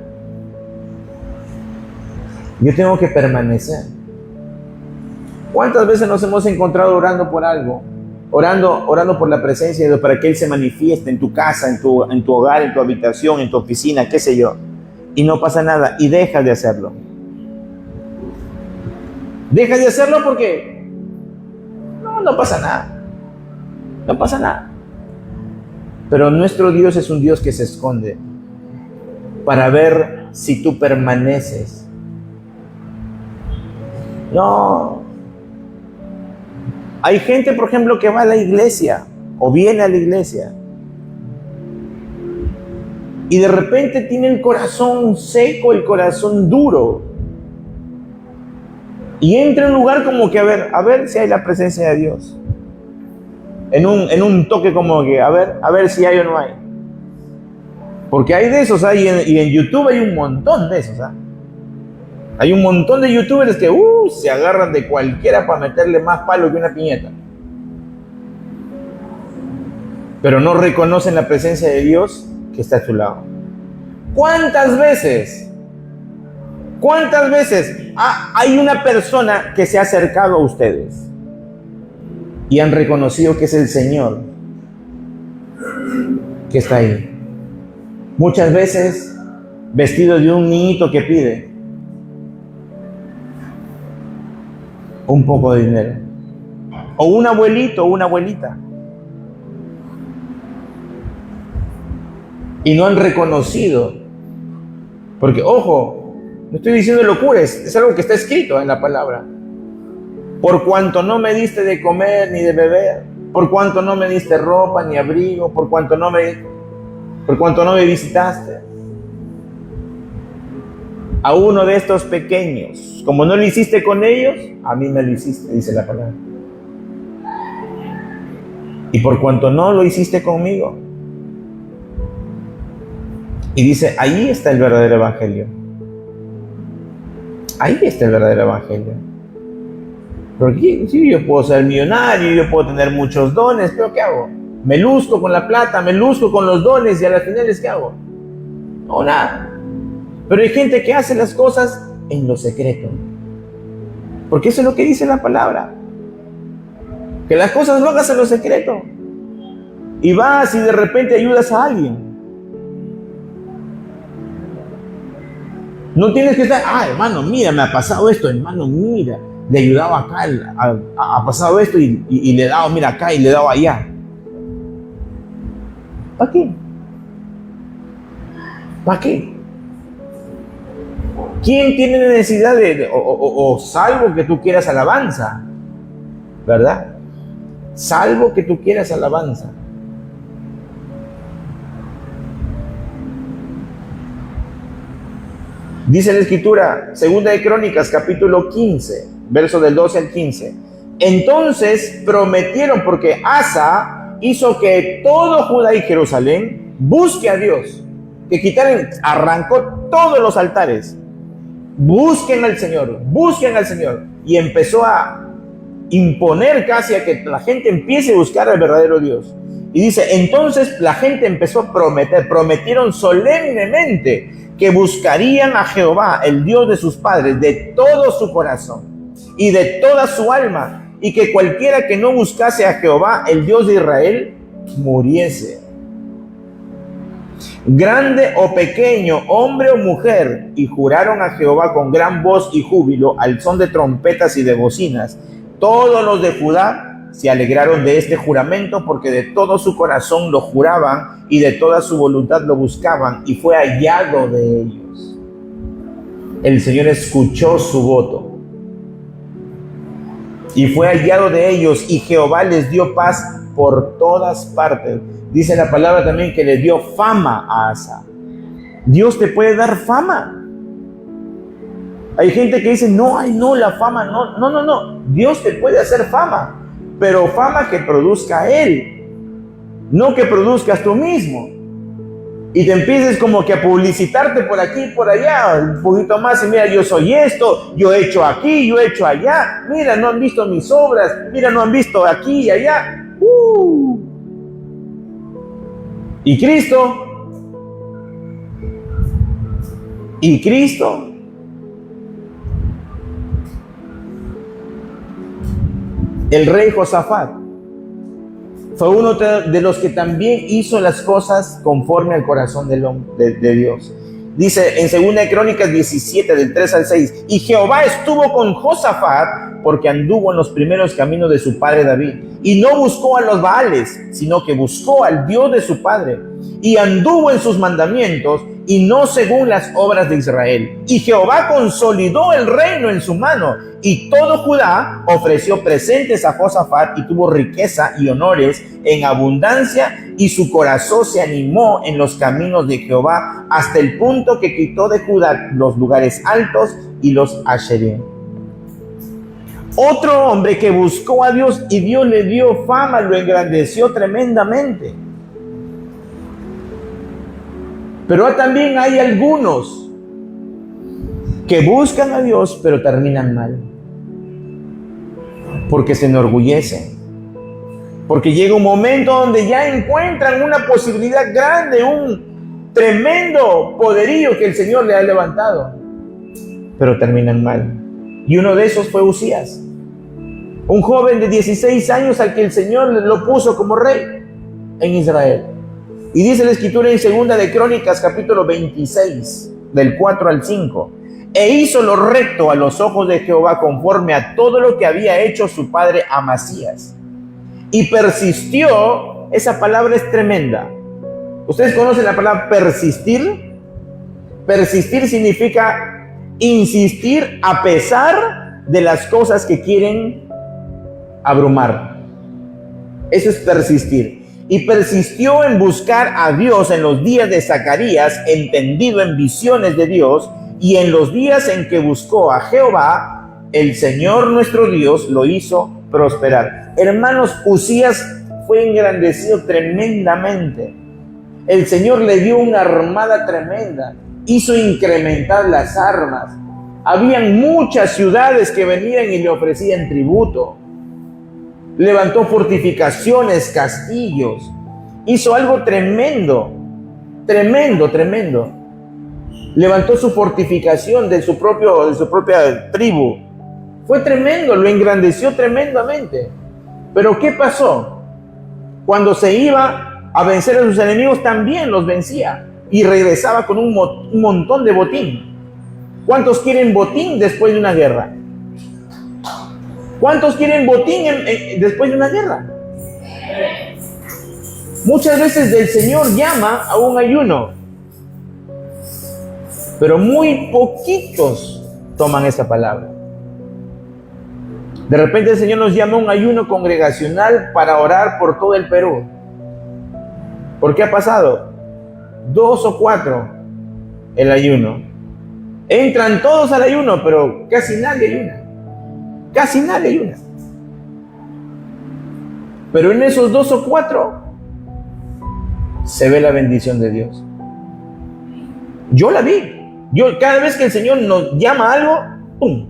Speaker 1: Yo tengo que permanecer. ¿Cuántas veces nos hemos encontrado orando por algo? Orando por la presencia de Dios, para que Él se manifieste en tu casa, en tu hogar, en tu habitación, en tu oficina, qué sé yo. Y no pasa nada, y dejas de hacerlo. Dejas de hacerlo porque no pasa nada. No pasa nada. Pero nuestro Dios es un Dios que se esconde para ver si tú permaneces. No. Hay gente, por ejemplo, que va a la iglesia o viene a la iglesia y de repente tiene el corazón seco, el corazón duro, y entra en un lugar como que a ver si hay la presencia de Dios, en un toque como que a ver si hay o no hay, porque hay de esos, y en YouTube hay un montón de esos, Hay un montón de youtubers que se agarran de cualquiera para meterle más palo que una piñeta. Pero no reconocen la presencia de Dios que está a su lado. ¿Cuántas veces hay una persona que se ha acercado a ustedes y han reconocido que es el Señor que está ahí. Muchas veces vestido de un niñito que pide un poco de dinero. O un abuelito o una abuelita. Y no han reconocido. Porque, ojo, no estoy diciendo locuras, es algo que está escrito en la palabra. Por cuanto no me diste de comer ni de beber, por cuanto no me diste ropa ni abrigo, por cuanto no me visitaste. A uno de estos pequeños, como no lo hiciste con ellos, a mí me lo hiciste, dice la palabra. Y por cuanto no lo hiciste conmigo. Y dice, ahí está el verdadero evangelio. Ahí está el verdadero evangelio. Porque sí, yo puedo ser millonario, yo puedo tener muchos dones, pero ¿qué hago? Me luzco con la plata, me luzco con los dones y a las finales, ¿qué hago? No, nada. Pero hay gente que hace las cosas en lo secreto. Porque eso es lo que dice la palabra. Que las cosas lo hagas en lo secreto. Y vas y de repente ayudas a alguien. No tienes que estar, hermano, mira, me ha pasado esto, hermano, mira. Le ayudaba acá, ha pasado esto y le he dado, mira, acá y le he dado allá. ¿Para qué? ¿Para qué? ¿Quién tiene necesidad o salvo que tú quieras alabanza? ¿Verdad? Salvo que tú quieras alabanza. Dice la Escritura, Segunda de Crónicas, capítulo 15, verso del 12 al 15. Entonces prometieron, porque Asa hizo que todo Judá y Jerusalén busque a Dios, que quitaran, arrancó todos los altares. Busquen al Señor, y empezó a imponer casi a que la gente empiece a buscar al verdadero Dios. Y dice, entonces la gente empezó a prometieron solemnemente que buscarían a Jehová, el Dios de sus padres, de todo su corazón y de toda su alma, y que cualquiera que no buscase a Jehová, el Dios de Israel, muriese. Grande o pequeño, hombre o mujer, y juraron a Jehová con gran voz y júbilo, al son de trompetas y de bocinas. Todos los de Judá se alegraron de este juramento, porque de todo su corazón lo juraban y de toda su voluntad lo buscaban, y fue hallado de ellos. El Señor escuchó su voto y fue hallado de ellos, y Jehová les dio paz por todas partes. Dice la palabra también que le dio fama a Asa. Dios te puede dar fama. Hay gente que dice, no, la fama, no. Dios te puede hacer fama, pero fama que produzca Él, no que produzcas tú mismo. Y te empieces como que a publicitarte por aquí y por allá, un poquito más, y mira, yo soy esto, yo he hecho aquí, yo he hecho allá, mira, no han visto mis obras, mira, no han visto aquí y allá. ¿Y Cristo? El rey Josafat fue uno de los que también hizo las cosas conforme al corazón de Dios. Dice en 2 de Crónicas 17, del 3 al 6, y Jehová estuvo con Josafat, porque anduvo en los primeros caminos de su padre David, y no buscó a los Baales, sino que buscó al Dios de su padre, y anduvo en sus mandamientos, y no según las obras de Israel. Y Jehová consolidó el reino en su mano, y todo Judá ofreció presentes a Josafat, y tuvo riqueza y honores en abundancia, y su corazón se animó en los caminos de Jehová, hasta el punto que quitó de Judá los lugares altos y los asheré. Otro hombre que buscó a Dios y Dios le dio fama, lo engrandeció tremendamente. Pero también hay algunos que buscan a Dios pero terminan mal, porque se enorgullecen, porque llega un momento donde ya encuentran una posibilidad grande, un tremendo poderío que el Señor le ha levantado, pero terminan mal. Y uno de esos fue Uzías, un joven de 16 años al que el Señor lo puso como rey en Israel. Y dice la escritura en segunda de Crónicas, capítulo 26, del 4 al 5. E hizo lo recto a los ojos de Jehová conforme a todo lo que había hecho su padre Amasías. Y persistió, esa palabra es tremenda. ¿Ustedes conocen la palabra persistir? Persistir significa insistir a pesar de las cosas que quieren abrumar. Eso es persistir. Y persistió en buscar a Dios en los días de Zacarías, entendido en visiones de Dios, y en los días en que buscó a Jehová, el Señor nuestro Dios lo hizo prosperar. Hermanos, Uzías fue engrandecido tremendamente. El Señor le dio una armada tremenda, hizo incrementar las armas. Habían muchas ciudades que venían y le ofrecían tributo. Levantó fortificaciones, castillos. Hizo algo tremendo, tremendo. Levantó su fortificación de su propia tribu. Fue tremendo, lo engrandeció tremendamente. Pero ¿qué pasó? Cuando se iba a vencer a sus enemigos, también los vencía y regresaba con un montón de botín. ¿Cuántos quieren botín después de una guerra? ¿Cuántos quieren botín después de una guerra? Muchas veces el Señor llama a un ayuno, pero muy poquitos toman esa palabra. De repente el Señor nos llama a un ayuno congregacional para orar por todo el Perú. ¿Por qué ha pasado? 2 o 4 el ayuno. Entran todos al ayuno, pero casi nadie ayuna. Casi nadie ayuna. Pero en esos 2 o 4 se ve la bendición de Dios. Yo la vi. Cada vez que el Señor nos llama a algo, ¡pum!,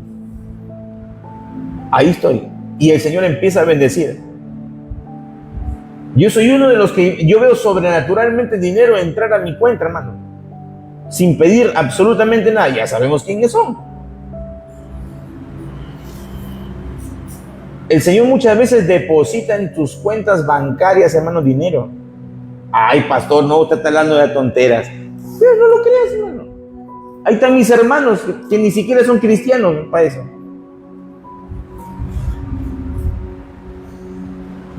Speaker 1: ahí estoy. Y el Señor empieza a bendecir. Yo soy uno de los que yo veo sobrenaturalmente dinero entrar a mi cuenta, hermano, sin pedir absolutamente nada. Ya sabemos quiénes son. El Señor muchas veces deposita en tus cuentas bancarias, hermano, dinero. Ay, pastor, no, usted está hablando de tonteras. Pero no lo creas, hermano. Ahí están mis hermanos que ni siquiera son cristianos para eso.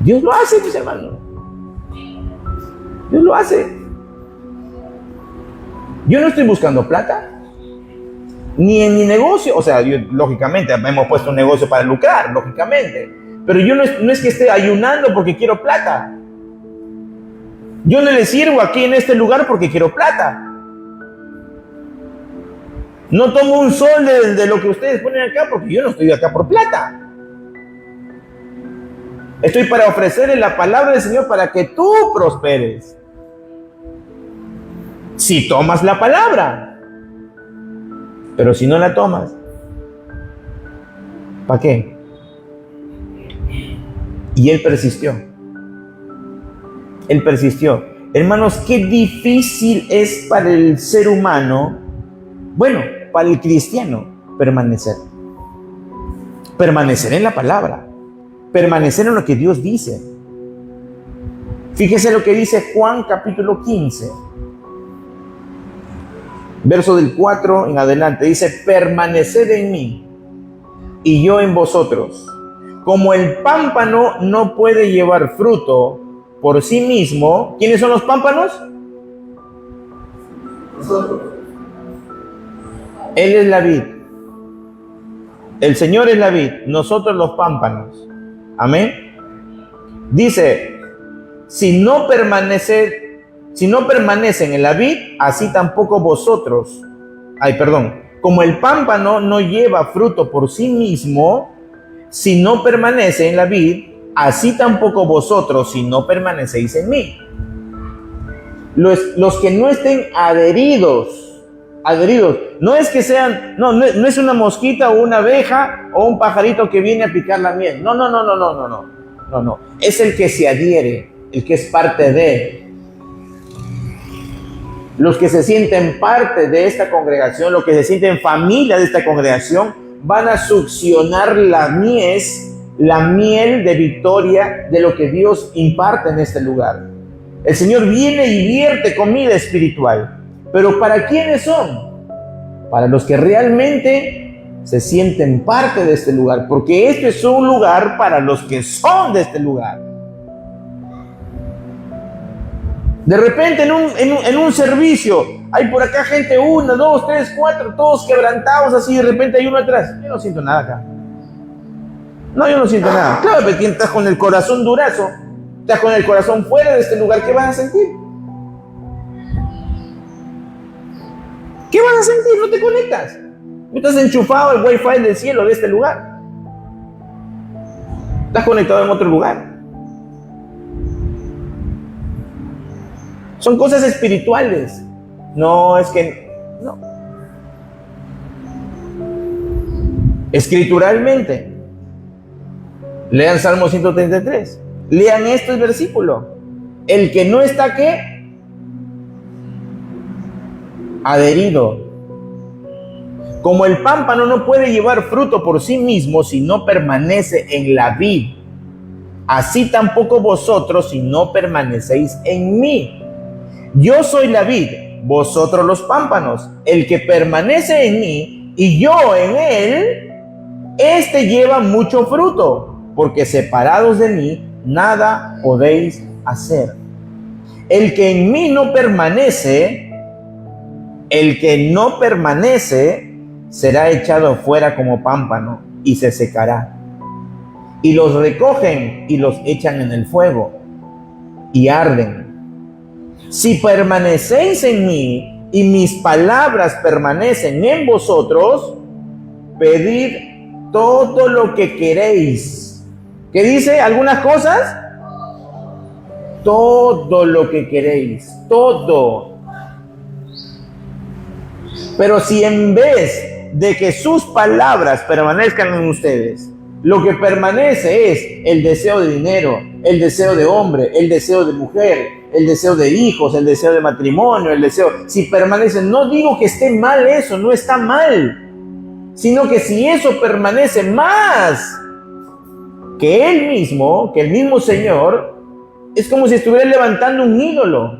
Speaker 1: Dios lo hace, mis hermanos. Dios lo hace. Yo no estoy buscando plata, ni en mi negocio. O sea, yo, lógicamente, hemos puesto un negocio para lucrar, lógicamente. Pero yo no es que esté ayunando porque quiero plata. Yo no le sirvo aquí en este lugar porque quiero plata. No tomo un sol de lo que ustedes ponen acá porque yo no estoy acá por plata. Estoy para ofrecerle la palabra del Señor para que tú prosperes. Si tomas la palabra. Pero si no la tomas, ¿para qué? Y él persistió. Él persistió. Hermanos, qué difícil es para el ser humano, bueno, para el cristiano, permanecer. Permanecer en la palabra. Permanecer en lo que Dios dice. Fíjese lo que dice Juan capítulo 15. Verso del 4 en adelante. Dice, permaneced en mí y yo en vosotros. Como el pámpano no puede llevar fruto por sí mismo. ¿Quiénes son los pámpanos? Nosotros. Él es la vid. El Señor es la vid. Nosotros los pámpanos. Amén. Dice, si no permanecen en la vid, así tampoco vosotros. Como el pámpano no lleva fruto por sí mismo, si no permanece en la vid, así tampoco vosotros, si no permanecéis en mí. Los que no estén adheridos, no es que sean, no es una mosquita o una abeja o un pajarito que viene a picar la miel. No. Es el que se adhiere, el que es parte de. Los que se sienten parte de esta congregación, los que se sienten familia de esta congregación, van a succionar la miel de victoria de lo que Dios imparte en este lugar. El Señor viene y vierte comida espiritual. Pero ¿para quiénes son? Para los que realmente se sienten parte de este lugar. Porque este es un lugar para los que son de este lugar. De repente en un servicio hay por acá gente, 1, 2, 3, 4, todos quebrantados así, de repente hay uno atrás. Yo no siento nada acá. No, yo no siento nada. Claro, pero estás con el corazón durazo, estás con el corazón fuera de este lugar, ¿qué vas a sentir? ¿Qué vas a sentir? No te conectas. No estás enchufado al wifi del cielo de este lugar. Estás conectado en otro lugar. Son cosas espirituales. No, es que no. Escrituralmente, lean Salmo 133. Lean este versículo. El que no está, ¿qué? Adherido. Como el pámpano no puede llevar fruto por sí mismo si no permanece en la vid, así tampoco vosotros si no permanecéis en mí. Yo soy la vid, vosotros los pámpanos. El que permanece en mí y yo en él, este lleva mucho fruto, porque separados de mí nada podéis hacer. El que en mí no permanece, será echado fuera como pámpano y se secará. Y los recogen y los echan en el fuego y arden. Si permanecéis en mí y mis palabras permanecen en vosotros, pedid todo lo que queréis. ¿Qué dice? ¿Algunas cosas? Todo lo que queréis, todo. Pero si en vez de que sus palabras permanezcan en ustedes, lo que permanece es el deseo de dinero, el deseo de hombre, el deseo de mujer, el deseo de hijos, el deseo de matrimonio, si permanecen, no digo que esté mal eso, no está mal, sino que si eso permanece más que él mismo, que el mismo Señor, es como si estuviera levantando un ídolo.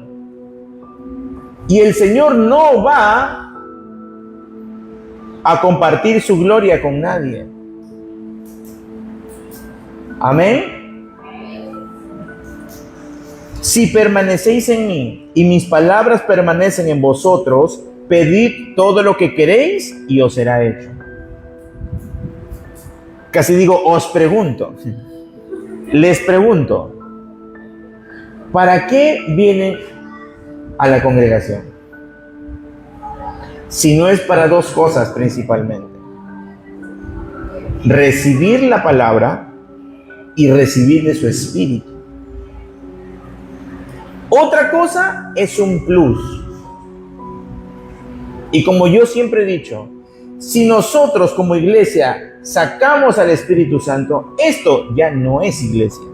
Speaker 1: Y el Señor no va a compartir su gloria con nadie. Amén. Si permanecéis en mí y mis palabras permanecen en vosotros, pedid todo lo que queréis y os será hecho. Casi digo, os pregunto, les pregunto, ¿para qué vienen a la congregación? Si no es para dos cosas principalmente: recibir la palabra y recibir de su espíritu. Otra cosa es un plus. Y como yo siempre he dicho, si nosotros como iglesia sacamos al Espíritu Santo, esto ya no es iglesia.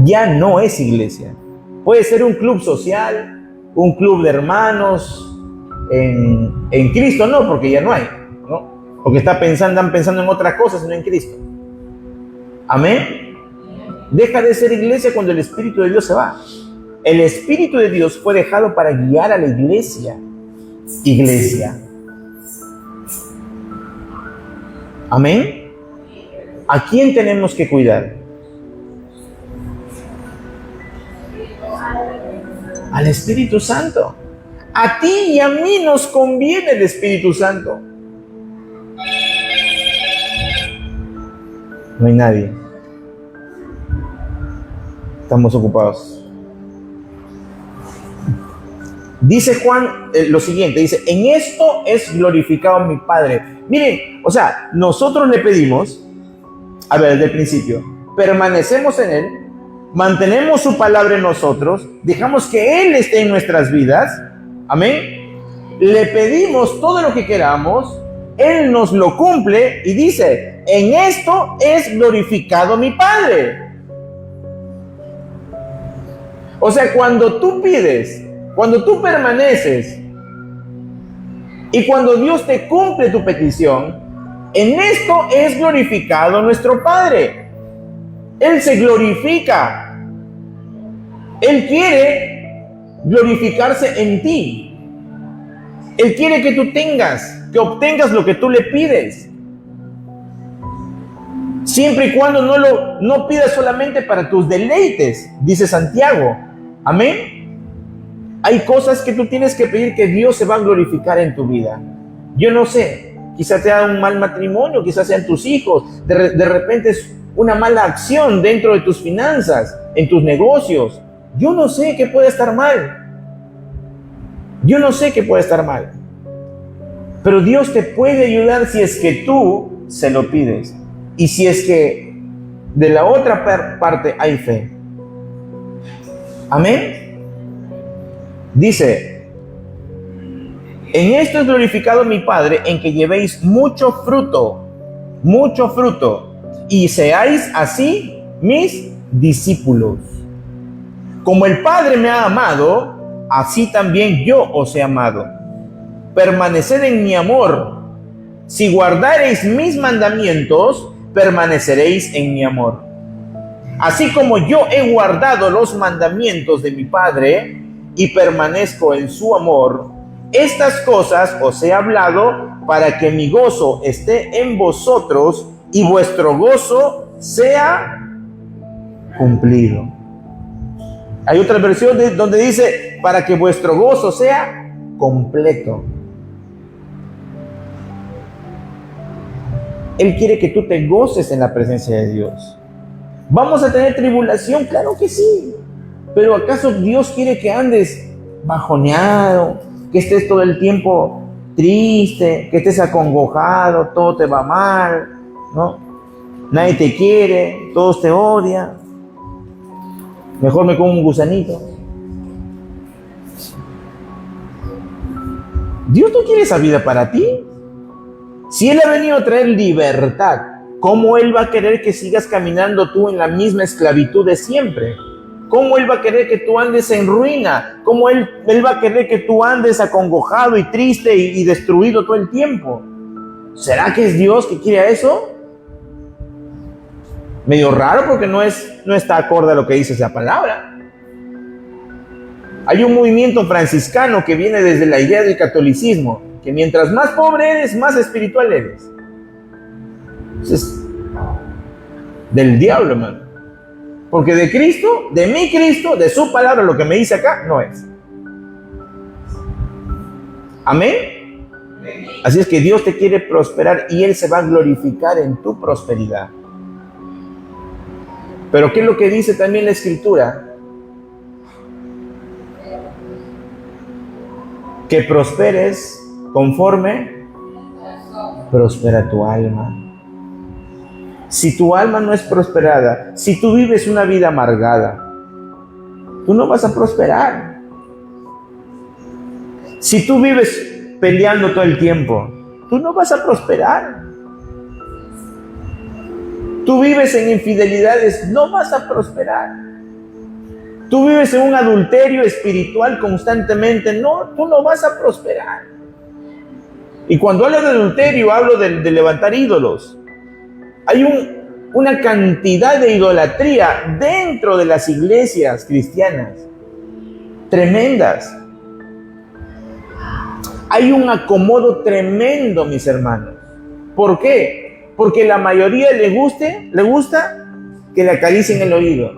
Speaker 1: Ya no es iglesia. Puede ser un club social, un club de hermanos en Cristo, no, porque ya no hay, ¿no? Porque están pensando en otras cosas, no en Cristo. Amén. Deja de ser iglesia cuando el Espíritu de Dios se va. El Espíritu de Dios fue dejado para guiar a la iglesia. Amén. ¿A quién tenemos que cuidar? Al Espíritu Santo. A ti y a mí nos conviene el Espíritu Santo. No hay nadie. Estamos ocupados. Dice Juan lo siguiente, dice, en esto es glorificado mi Padre. Miren, o sea, nosotros le pedimos, a ver, desde el principio, permanecemos en Él, mantenemos su palabra en nosotros, dejamos que Él esté en nuestras vidas, amén. Le pedimos todo lo que queramos, Él nos lo cumple y dice, en esto es glorificado mi Padre. O sea, cuando tú pides, cuando tú permaneces y cuando Dios te cumple tu petición, en esto es glorificado nuestro Padre. Él se glorifica. Él quiere glorificarse en ti. Él quiere que tú que obtengas lo que tú le pides. Siempre y cuando no pidas solamente para tus deleites, dice Santiago. Amén. Hay cosas que tú tienes que pedir que Dios se va a glorificar en tu vida. Yo no sé, quizás te haga un mal matrimonio, quizás sean tus hijos, de repente es una mala acción dentro de tus finanzas, en tus negocios. Yo no sé qué puede estar mal. Yo no sé qué puede estar mal. Pero Dios te puede ayudar si es que tú se lo pides. Y si es que de la otra parte hay fe. Amén. Dice, en esto es glorificado mi Padre, en que llevéis mucho fruto, y seáis así mis discípulos. Como el Padre me ha amado, así también yo os he amado. Permaneced en mi amor. Si guardareis mis mandamientos, permaneceréis en mi amor. Así como yo he guardado los mandamientos de mi Padre y permanezco en su amor, estas cosas os he hablado para que mi gozo esté en vosotros y vuestro gozo sea cumplido. Hay otra versión donde dice, para que vuestro gozo sea completo. Él quiere que tú te goces en la presencia de Dios. ¿Vamos a tener tribulación? Claro que sí. Pero ¿acaso Dios quiere que andes bajoneado, que estés todo el tiempo triste, que estés acongojado, todo te va mal, ¿no? Nadie te quiere, todos te odian? Mejor me como un gusanito. Dios no quiere esa vida para ti. Si Él ha venido a traer libertad, ¿cómo Él va a querer que sigas caminando tú en la misma esclavitud de siempre? ¿Cómo Él va a querer que tú andes en ruina? ¿Cómo Él va a querer que tú andes acongojado y triste y destruido todo el tiempo? ¿Será que es Dios que quiere eso? Medio raro porque no está acorde a lo que dice esa palabra. Hay un movimiento franciscano que viene desde la idea del catolicismo, que mientras más pobre eres, más espiritual eres. Es del diablo, hermano. Porque de Cristo, de mi Cristo, de su palabra, lo que me dice acá, no es. Amén. Así es que Dios te quiere prosperar y Él se va a glorificar en tu prosperidad. Pero ¿qué es lo que dice también la Escritura? Que prosperes conforme prospera tu alma. Si tu alma no es prosperada, si tú vives una vida amargada, tú no vas a prosperar. Si tú vives peleando todo el tiempo, tú no vas a prosperar. Tú vives en infidelidades, no vas a prosperar. Tú vives en un adulterio espiritual constantemente, no, tú no vas a prosperar. Y cuando hablo de adulterio, hablo de levantar ídolos. Hay una cantidad de idolatría dentro de las iglesias cristianas, tremendas. Hay un acomodo tremendo, mis hermanos. ¿Por qué? Porque la mayoría le gusta que le acaricien el oído.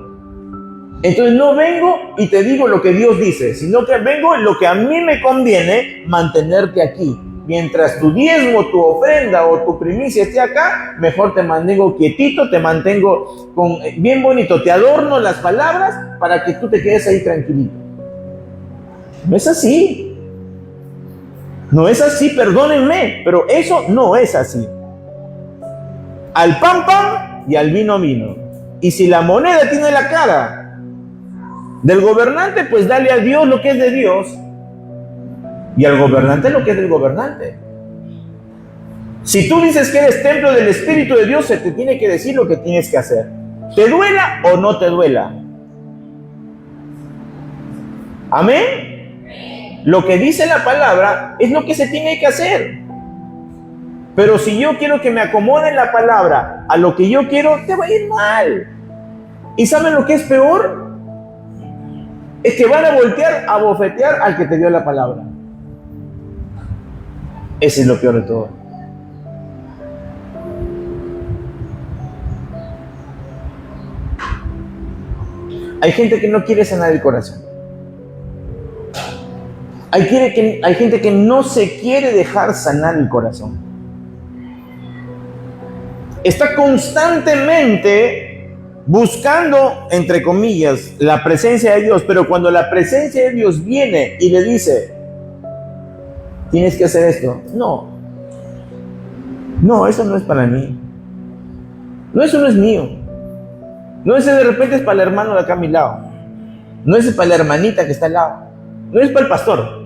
Speaker 1: Entonces no vengo y te digo lo que Dios dice, sino que vengo en lo que a mí me conviene mantenerte aquí. Mientras tu diezmo, tu ofrenda o tu primicia esté acá, mejor te mantengo quietito, te mantengo bien bonito, te adorno las palabras para que tú te quedes ahí tranquilito. No es así. No es así, perdónenme, pero eso no es así. Al pan, pan y al vino, vino. Y si la moneda tiene la cara del gobernante, pues dale a Dios lo que es de Dios y al gobernante lo que es del gobernante. Si tú dices que eres templo del Espíritu de Dios, se te tiene que decir lo que tienes que hacer. ¿Te duela o no te duela? Amén. Lo que dice la palabra es lo que se tiene que hacer. Pero si yo quiero que me acomode la palabra a lo que yo quiero, te va a ir mal. ¿Y saben lo que es peor? es que van a voltear a bofetear al que te dio la palabra. Ese es lo peor de todo. Hay gente que no quiere sanar el corazón. Hay gente que no se quiere dejar sanar el corazón. Está constantemente buscando, entre comillas, la presencia de Dios, pero cuando la presencia de Dios viene y le dice, tienes que hacer esto, no, eso no es para mí, no, eso no es mío, no, ese de repente es para el hermano de acá a mi lado, no, ese es para la hermanita que está al lado, no es para el pastor.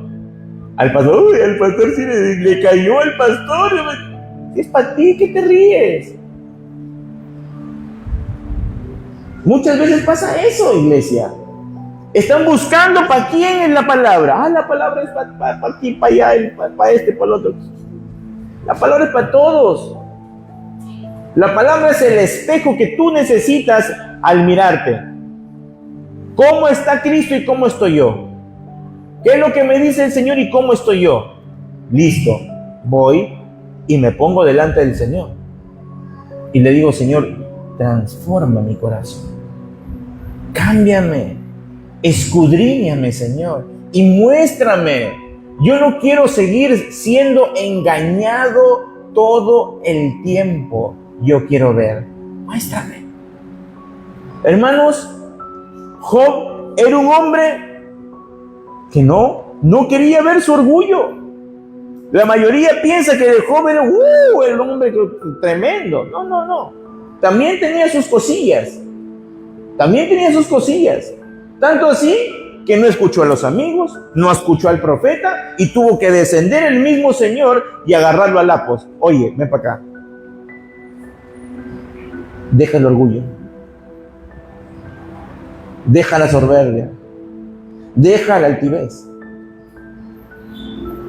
Speaker 1: Al pastor, uy, al pastor sí le cayó al pastor, es para ti, ¿qué te ríes? Muchas veces pasa eso, iglesia. Están buscando para quién es la palabra. La palabra es para aquí, para allá, para este, para el otro. La palabra es para todos. La palabra es el espejo que tú necesitas al mirarte. ¿Cómo está Cristo y cómo estoy yo? ¿Qué es lo que me dice el Señor y cómo estoy yo? Listo, voy y me pongo delante del Señor. Y le digo, Señor, transforma mi corazón. Cámbiame, escudriñame, Señor, y muéstrame. Yo no quiero seguir siendo engañado todo el tiempo. Yo quiero ver. Muéstrame. Hermanos, Job era un hombre que no quería ver su orgullo. La mayoría piensa que Job era el hombre tremendo. No. También tenía sus cosillas. Tanto así que no escuchó a los amigos, no escuchó al profeta y tuvo que descender el mismo Señor y agarrarlo a lapos. Oye, ven para acá. Deja el orgullo. Deja la soberbia. Deja la altivez.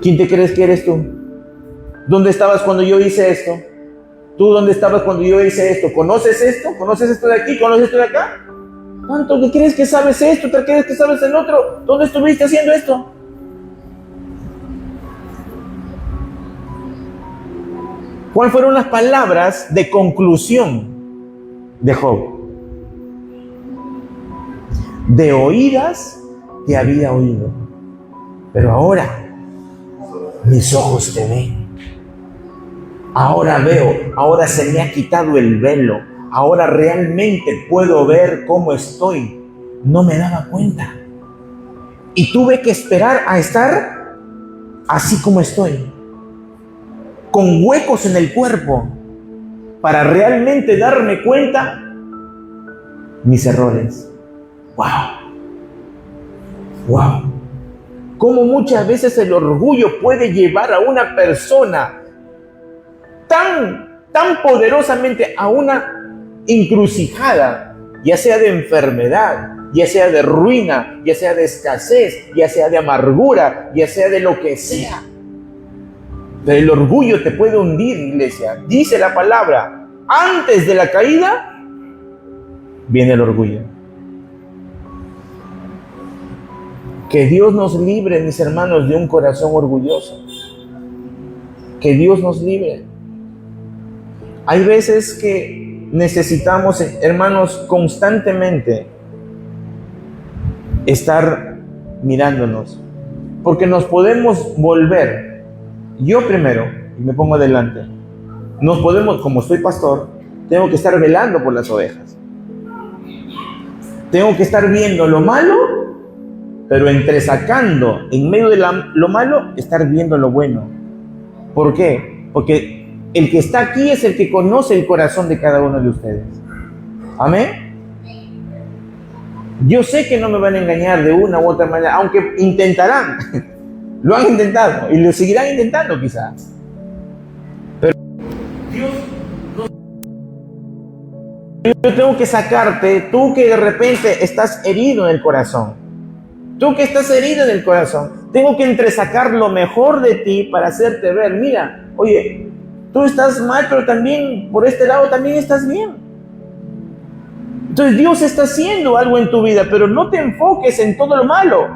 Speaker 1: ¿Quién te crees que eres tú? ¿Dónde estabas cuando yo hice esto? ¿Tú dónde estabas cuando yo hice esto? ¿Conoces esto? ¿Conoces esto de aquí? ¿Conoces esto de acá? ¿Tanto que crees que sabes esto? ¿Te crees que sabes el otro? ¿Dónde estuviste haciendo esto? ¿Cuáles fueron las palabras de conclusión de Job? De oídas te había oído, pero ahora mis ojos te ven. Ahora veo, ahora se me ha quitado el velo, ahora realmente puedo ver cómo estoy. No me daba cuenta. Y tuve que esperar a estar así como estoy, con huecos en el cuerpo, para realmente darme cuenta mis errores. ¡Wow! Cómo muchas veces el orgullo puede llevar a una persona tan poderosamente a una encrucijada, ya sea de enfermedad, ya sea de ruina, ya sea de escasez, ya sea de amargura, ya sea de lo que sea. Pero el orgullo te puede hundir, iglesia. Dice la palabra, antes de la caída viene el orgullo. Que Dios nos libre, mis hermanos, de un corazón orgulloso. Que Dios nos libre. Hay veces que necesitamos, hermanos, constantemente estar mirándonos, porque nos podemos volver. Yo primero, y me pongo adelante, nos podemos, como soy pastor, tengo que estar velando por las ovejas. Tengo que estar viendo lo malo, pero entresacando en medio de lo malo, estar viendo lo bueno. ¿Por qué? Porque el que está aquí es el que conoce el corazón de cada uno de ustedes. Amén. Yo sé que no me van a engañar de una u otra manera, aunque intentarán. Lo han intentado y lo seguirán intentando quizás. Pero Dios yo tengo que sacarte, tú que de repente estás herido en el corazón. Tú que estás herido en el corazón, tengo que entresacar lo mejor de ti para hacerte ver, mira, oye, tú estás mal, pero también por este lado también estás bien. Entonces Dios está haciendo algo en tu vida, pero no te enfoques en todo lo malo.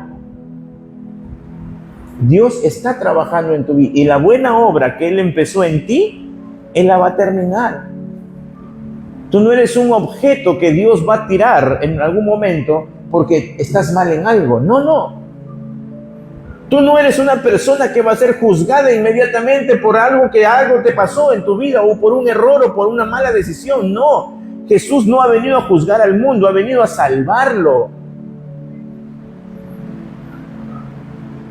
Speaker 1: Dios está trabajando en tu vida y la buena obra que Él empezó en ti, Él la va a terminar. Tú no eres un objeto que Dios va a tirar en algún momento porque estás mal en algo. No, no. Tú no eres una persona que va a ser juzgada inmediatamente por algo te pasó en tu vida o por un error o por una mala decisión. No. Jesús no ha venido a juzgar al mundo, ha venido a salvarlo.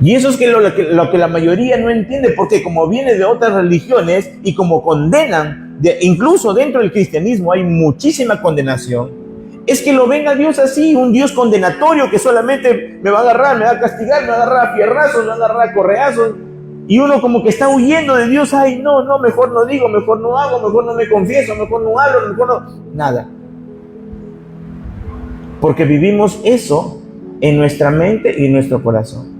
Speaker 1: Y eso es lo que la mayoría no entiende, porque como viene de otras religiones y como condenan, incluso dentro del cristianismo hay muchísima condenación, es que lo ven a Dios así, un Dios condenatorio que solamente me va a agarrar, me va a castigar, me va a agarrar a fierrazos, me va a agarrar a correazos, y uno como que está huyendo de Dios. Ay, no, mejor no digo, mejor no hago, mejor no me confieso, mejor no hablo, mejor no... Nada. Porque vivimos eso en nuestra mente y en nuestro corazón.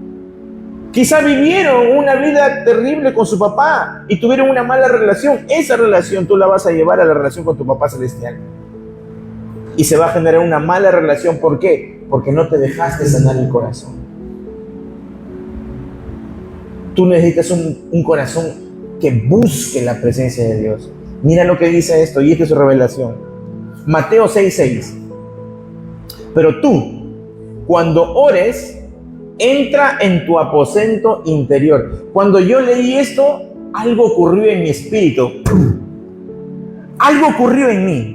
Speaker 1: Quizá vivieron una vida terrible con su papá y tuvieron una mala relación. Esa relación tú la vas a llevar a la relación con tu papá celestial. Y se va a generar una mala relación. ¿Por qué? Porque no te dejaste sanar el corazón. Tú necesitas un corazón que busque la presencia de Dios. Mira lo que dice esto, y esta es su revelación. Mateo 6:6. Pero tú, cuando ores, entra en tu aposento interior. Cuando yo leí esto, algo ocurrió en mi espíritu. Algo ocurrió en mí.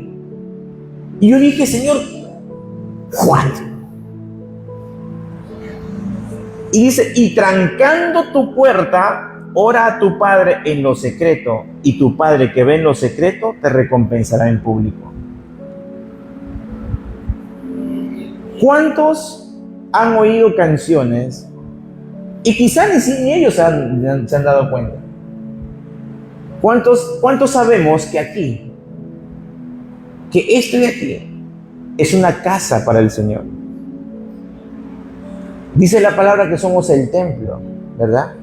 Speaker 1: Y yo dije, Señor, ¿what? Y dice, y trancando tu puerta, ora a tu Padre en lo secreto, y tu Padre que ve en lo secreto te recompensará en público. ¿Cuántos han oído canciones y quizá ni ellos se han dado cuenta? ¿Cuántos sabemos que aquí, que esto de aquí, es una casa para el Señor? Dice la palabra que somos el templo, ¿verdad?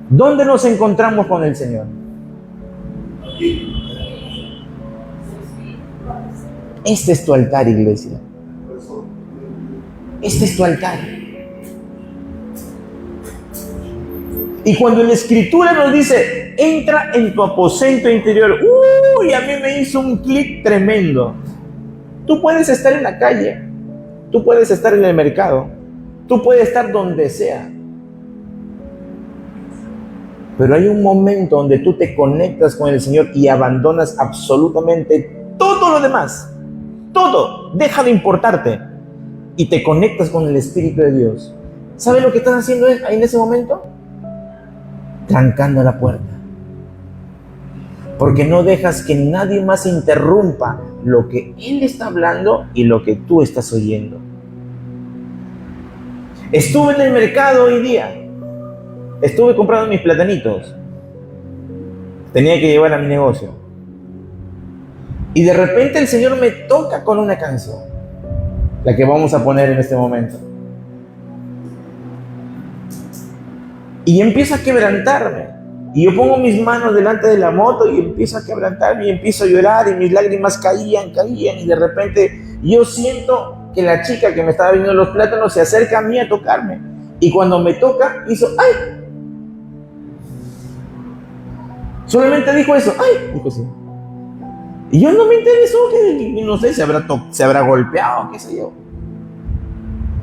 Speaker 1: ¿Dónde nos encontramos con el Señor? Este es tu altar, iglesia. Este es tu altar. Y cuando la Escritura nos dice, entra en tu aposento interior, ¡uy! A mí me hizo un clic tremendo. Tú puedes estar en la calle, tú puedes estar en el mercado, tú puedes estar donde sea. Pero hay un momento donde tú te conectas con el Señor y abandonas absolutamente todo lo demás. Todo deja de importarte. Y te conectas con el Espíritu de Dios. ¿Sabes lo que estás haciendo en ese momento? Trancando la puerta. Porque no dejas que nadie más interrumpa lo que Él está hablando y lo que tú estás oyendo. Estuve en el mercado hoy día. Estuve comprando mis platanitos. Tenía que llevar a mi negocio. Y de repente el Señor me toca con una canción. La que vamos a poner en este momento. Y empiezo a quebrantarme. Y yo pongo mis manos delante de la moto y empiezo a quebrantarme y empiezo a llorar y mis lágrimas caían. Y de repente yo siento que la chica que me estaba vendiendo los plátanos se acerca a mí a tocarme. Y cuando me toca, hizo ¡ay! Solamente dijo eso, ¡ay! Dijo así. Y yo no me interesó, que no sé, se habrá golpeado, qué sé yo.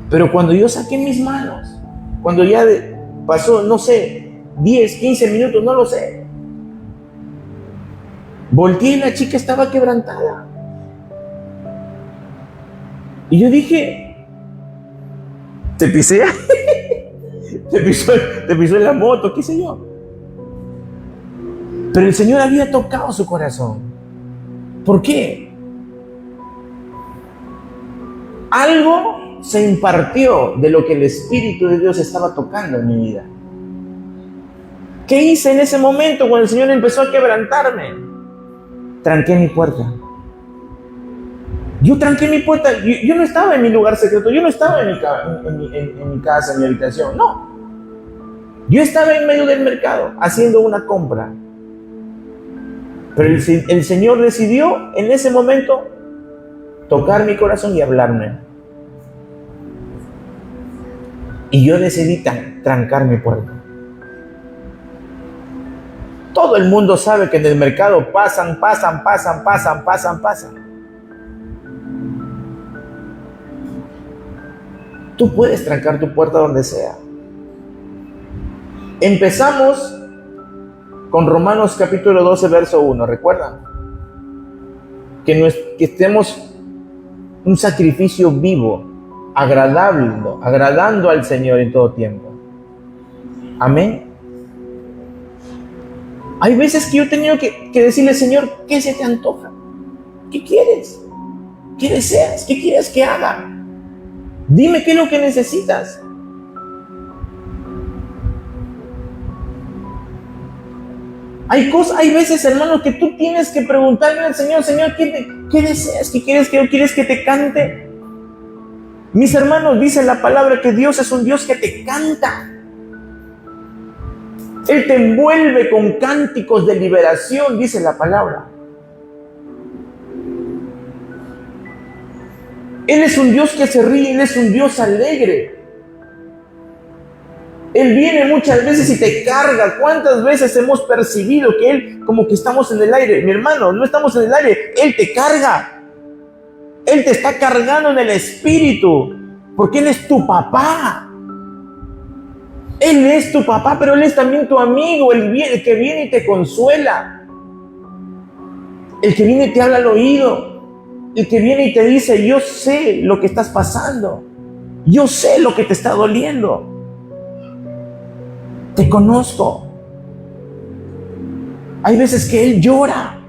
Speaker 1: Pero cuando yo saqué mis manos, cuando ya pasó, no sé, 10, 15 minutos, no lo sé, volteé y la chica estaba quebrantada. Y yo dije, ¿te pisé? ¿Te pisó en la moto? ¿Qué sé yo? Pero el Señor había tocado su corazón. ¿Por qué? Algo se impartió de lo que el Espíritu de Dios estaba tocando en mi vida. ¿Qué hice en ese momento cuando el Señor empezó a quebrantarme? Tranqué mi puerta. Yo tranqué mi puerta. Yo no estaba en mi lugar secreto. Yo no estaba en mi casa, en mi habitación. No. Yo estaba en medio del mercado haciendo una compra. Pero el Señor decidió en ese momento tocar mi corazón y hablarme. Y yo decidí trancar mi puerta. Todo el mundo sabe que en el mercado pasan. Tú puedes trancar tu puerta donde sea. Empezamos con Romanos capítulo 12, verso 1. ¿Recuerdan? Que estemos un sacrificio vivo, agradando al Señor en todo tiempo. Amén. Hay veces que yo he tenido que decirle, Señor, ¿qué se te antoja? ¿Qué quieres? ¿Qué deseas? ¿Qué quieres que haga? Dime qué es lo que necesitas. Hay veces, hermanos, que tú tienes que preguntarle al Señor, Señor, ¿qué deseas? ¿Qué quieres que yo quieres que te cante? Mis hermanos, dice la palabra que Dios es un Dios que te canta. Él te envuelve con cánticos de liberación, dice la palabra. Él es un Dios que se ríe, Él es un Dios alegre. Él viene muchas veces y te carga. ¿Cuántas veces hemos percibido que Él como que estamos en el aire? Mi hermano, no estamos en el aire, Él te carga. Él te está cargando en el espíritu, porque Él es tu papá. Él es tu papá, pero Él es también tu amigo, el que viene y te consuela. El que viene y te habla al oído. El que viene y te dice, yo sé lo que estás pasando. Yo sé lo que te está doliendo. Te conozco. Hay veces que Él llora.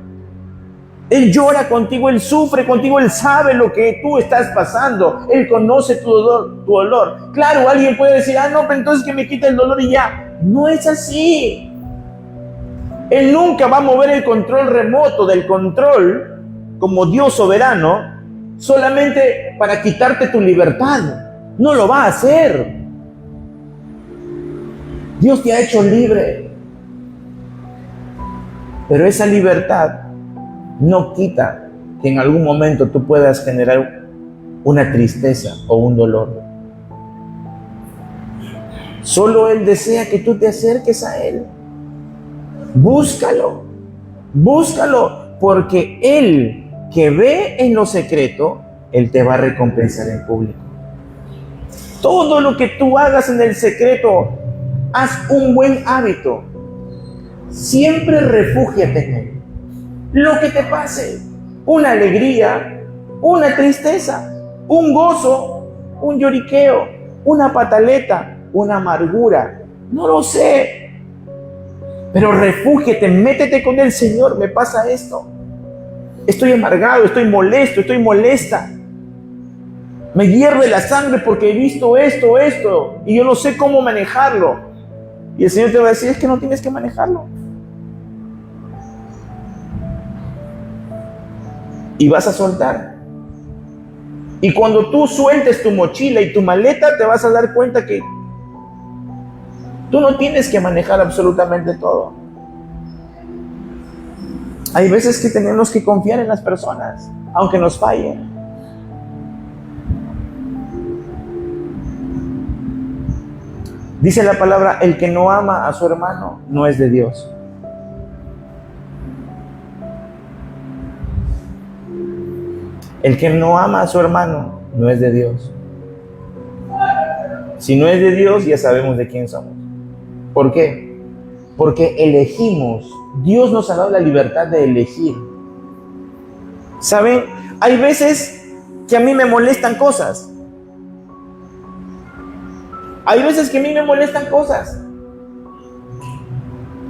Speaker 1: Él llora contigo, Él sufre contigo, Él sabe lo que tú estás pasando. Él conoce tu dolor. Claro, alguien puede decir, no, pero entonces que me quite el dolor y ya. No es así. Él nunca va a mover el control remoto del control como Dios soberano solamente para quitarte tu libertad. No lo va a hacer. Dios te ha hecho libre. Pero esa libertad no quita que en algún momento tú puedas generar una tristeza o un dolor. Solo Él desea que tú te acerques a Él. Búscalo, porque Él que ve en lo secreto, Él te va a recompensar en público. Todo lo que tú hagas en el secreto, haz un buen hábito. Siempre refúgiate en Él. Lo que te pase, una alegría, una tristeza, un gozo, un lloriqueo, una pataleta, una amargura, no lo sé. Pero refúgiate, métete con el Señor. Me pasa esto. Estoy amargado, estoy molesto, estoy molesta. Me hierve la sangre porque he visto esto, y yo no sé cómo manejarlo. Y el Señor te va a decir, es que no tienes que manejarlo. Y vas a soltar. Y cuando tú sueltes tu mochila y tu maleta, te vas a dar cuenta que tú no tienes que manejar absolutamente todo. Hay veces que tenemos que confiar en las personas, aunque nos fallen. Dice la palabra, el que no ama a su hermano no es de Dios. El que no ama a su hermano no es de Dios. Si no es de Dios, ya sabemos de quién somos. ¿Por qué? Porque elegimos. Dios nos ha dado la libertad de elegir. ¿Saben? Hay veces que a mí me molestan cosas.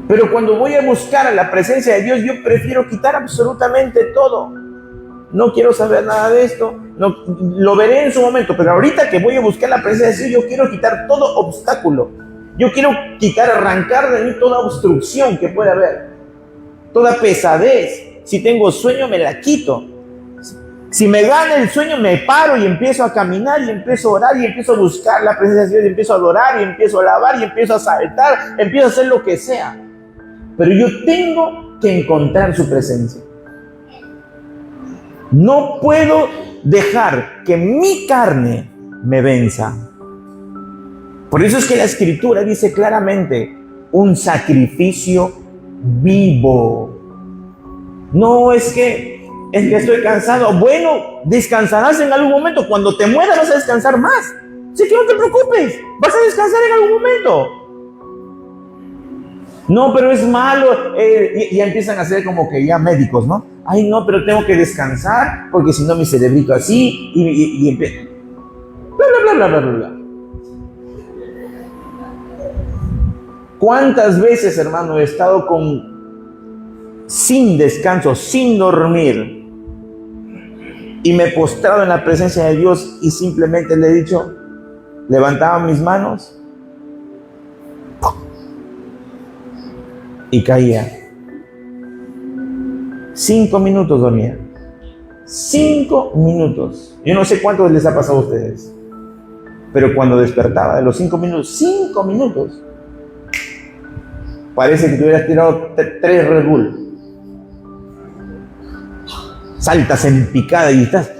Speaker 1: Pero cuando voy a buscar a la presencia de Dios, yo prefiero quitar absolutamente todo. No quiero saber nada de esto, no, lo veré en su momento, pero ahorita que voy a buscar la presencia de Dios, yo quiero quitar todo obstáculo. Yo quiero arrancar de mí toda obstrucción que pueda haber, toda pesadez. Si tengo sueño, me la quito. Si me gana el sueño, me paro y empiezo a caminar y empiezo a orar y empiezo a buscar la presencia de Dios y empiezo a adorar y empiezo a alabar y empiezo a saltar, empiezo a hacer lo que sea. Pero yo tengo que encontrar su presencia. No puedo dejar que mi carne me venza. Por eso es que la Escritura dice claramente, un sacrificio vivo. No es que estoy cansado. Bueno, descansarás en algún momento. Cuando te mueras vas a descansar más. Así que no te preocupes, vas a descansar en algún momento. No, pero es malo. Y empiezan a ser como que ya médicos, ¿no? Ay, no, pero tengo que descansar porque si no mi cerebrito así y empieza. Bla, bla, bla, bla, bla, bla. ¿Cuántas veces, hermano, he estado sin descanso, sin dormir, y me he postrado en la presencia de Dios y simplemente le he dicho, levantaba mis manos y caía? 5 minutos dormía. 5 minutos. Yo no sé cuántos les ha pasado a ustedes, pero cuando despertaba de los 5 minutos, 5 minutos, parece que te hubieras tirado 3 Red Bull. Saltas en picada y estás,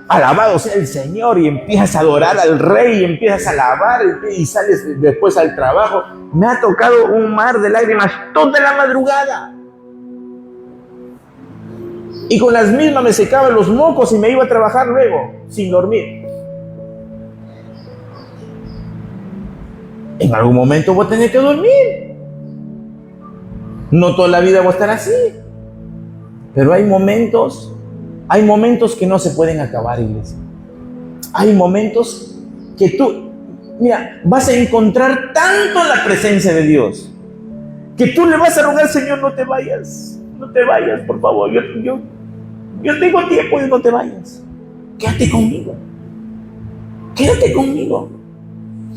Speaker 1: alabado sea el Señor, y empiezas a adorar al Rey, y empiezas a alabar, y sales después al trabajo. Me ha tocado un mar de lágrimas toda la madrugada. Y con las mismas me secaban los mocos y me iba a trabajar luego, sin dormir. En algún momento voy a tener que dormir. No toda la vida voy a estar así. Pero hay momentos que no se pueden acabar, iglesia. Hay momentos que tú, mira, vas a encontrar tanto la presencia de Dios, que tú le vas a rogar, Señor, no te vayas, por favor. Yo tengo tiempo y no te vayas. Quédate conmigo.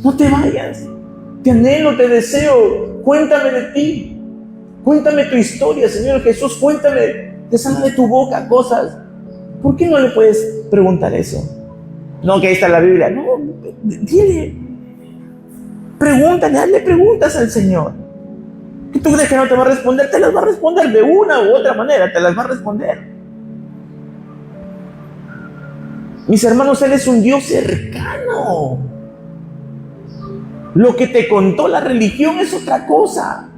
Speaker 1: No te vayas. Te anhelo, te deseo. Cuéntame de ti. Cuéntame tu historia, Señor Jesús. Cuéntame, te salen de tu boca cosas. ¿Por qué no le puedes preguntar eso? No, que ahí está la Biblia. No, dile. Pregúntale, hazle preguntas al Señor. ¿Qué tú crees que no te va a responder? Te las va a responder de una u otra manera. Te las va a responder. Mis hermanos, Él es un Dios cercano. Lo que te contó la religión es otra cosa.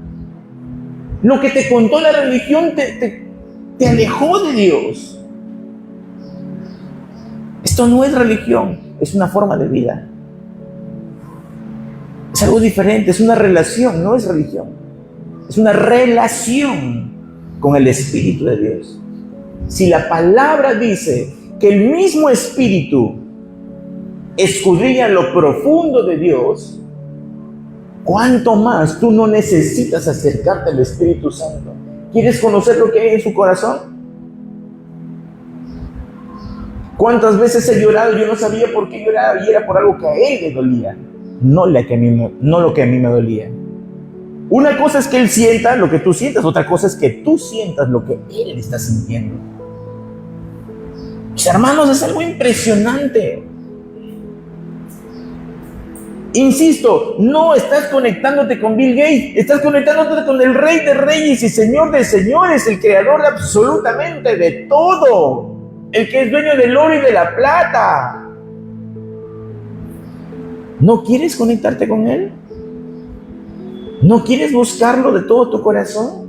Speaker 1: Lo que te contó la religión te alejó de Dios. Esto no es religión, es una forma de vida. Es algo diferente, es una relación, no es religión. Es una relación con el Espíritu de Dios. Si la palabra dice que el mismo Espíritu escudriña lo profundo de Dios, ¿cuánto más tú no necesitas acercarte al Espíritu Santo? ¿Quieres conocer lo que hay en su corazón? ¿Cuántas veces he llorado? Yo no sabía por qué lloraba y era por algo que a Él le dolía, no lo que a mí me dolía. Una cosa es que Él sienta lo que tú sientas, otra cosa es que tú sientas lo que Él está sintiendo. Mis hermanos, es algo impresionante. Insisto, no estás conectándote con Bill Gates, estás conectándote con el Rey de Reyes y Señor de Señores, el creador de absolutamente de todo, el que es dueño del oro y de la plata. ¿No quieres conectarte con Él? ¿No quieres buscarlo de todo tu corazón?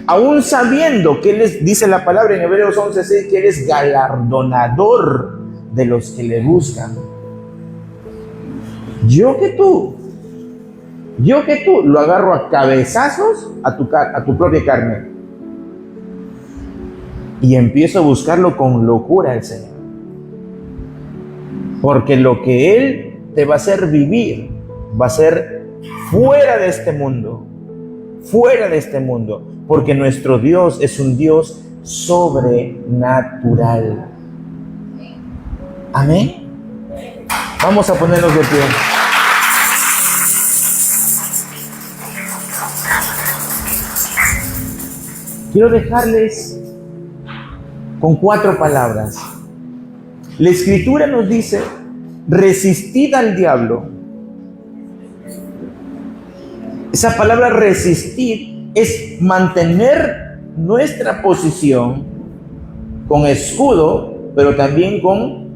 Speaker 1: Aún sabiendo que Él es, dice la palabra en Hebreos 11:6, que Él es galardonador de los que le buscan. Yo que tú lo agarro a cabezazos a tu propia carne y empiezo a buscarlo con locura al Señor, porque lo que Él te va a hacer vivir va a ser fuera de este mundo, porque nuestro Dios es un Dios sobrenatural. Amén. Vamos a ponernos de pie. Quiero dejarles con 4 palabras. La Escritura nos dice, resistid al diablo. Esa palabra resistir es mantener nuestra posición con escudo pero también con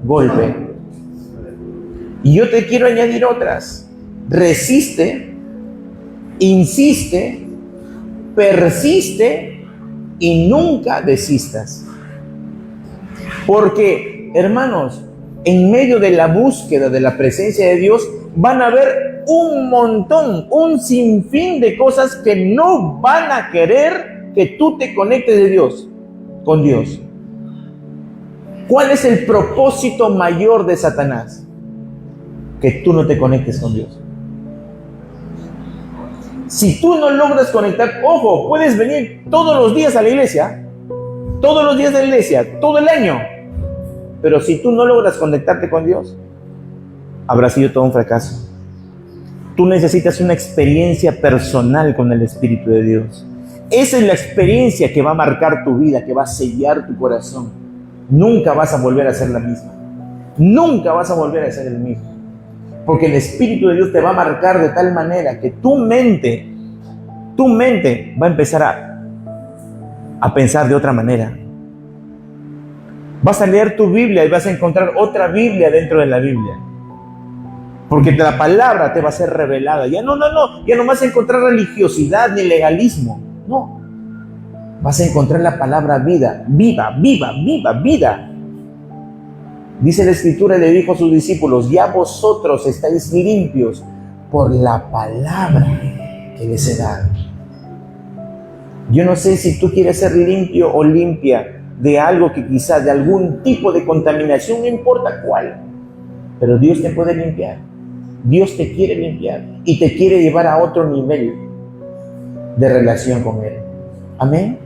Speaker 1: golpe. Y yo te quiero añadir otras. Resiste, insiste, persiste y nunca desistas. Porque, hermanos, en medio de la búsqueda de la presencia de Dios, van a haber un montón, un sinfín de cosas que no van a querer que tú te conectes de Dios, con Dios. ¿Cuál es el propósito mayor de Satanás? Que tú no te conectes con Dios. Si tú no logras conectar, ojo, puedes venir todos los días a la iglesia, todos los días de la iglesia, todo el año, pero si tú no logras conectarte con Dios, habrá sido todo un fracaso. Tú necesitas una experiencia personal con el Espíritu de Dios. Esa es la experiencia que va a marcar tu vida, que va a sellar tu corazón. Nunca vas a volver a ser la misma. Nunca vas a volver a ser el mismo. Porque el Espíritu de Dios te va a marcar de tal manera que tu mente va a empezar a pensar de otra manera. Vas a leer tu Biblia y vas a encontrar otra Biblia dentro de la Biblia. Porque la palabra te va a ser revelada. Ya no vas a encontrar religiosidad ni legalismo. No. Vas a encontrar la palabra vida. Viva. Dice la Escritura y le dijo a sus discípulos: ya vosotros estáis limpios por la palabra que les he dado. Yo no sé si tú quieres ser limpio o limpia de algo que quizás, de algún tipo de contaminación, no importa cuál, pero Dios te puede limpiar. Dios te quiere limpiar y te quiere llevar a otro nivel de relación con Él. Amén.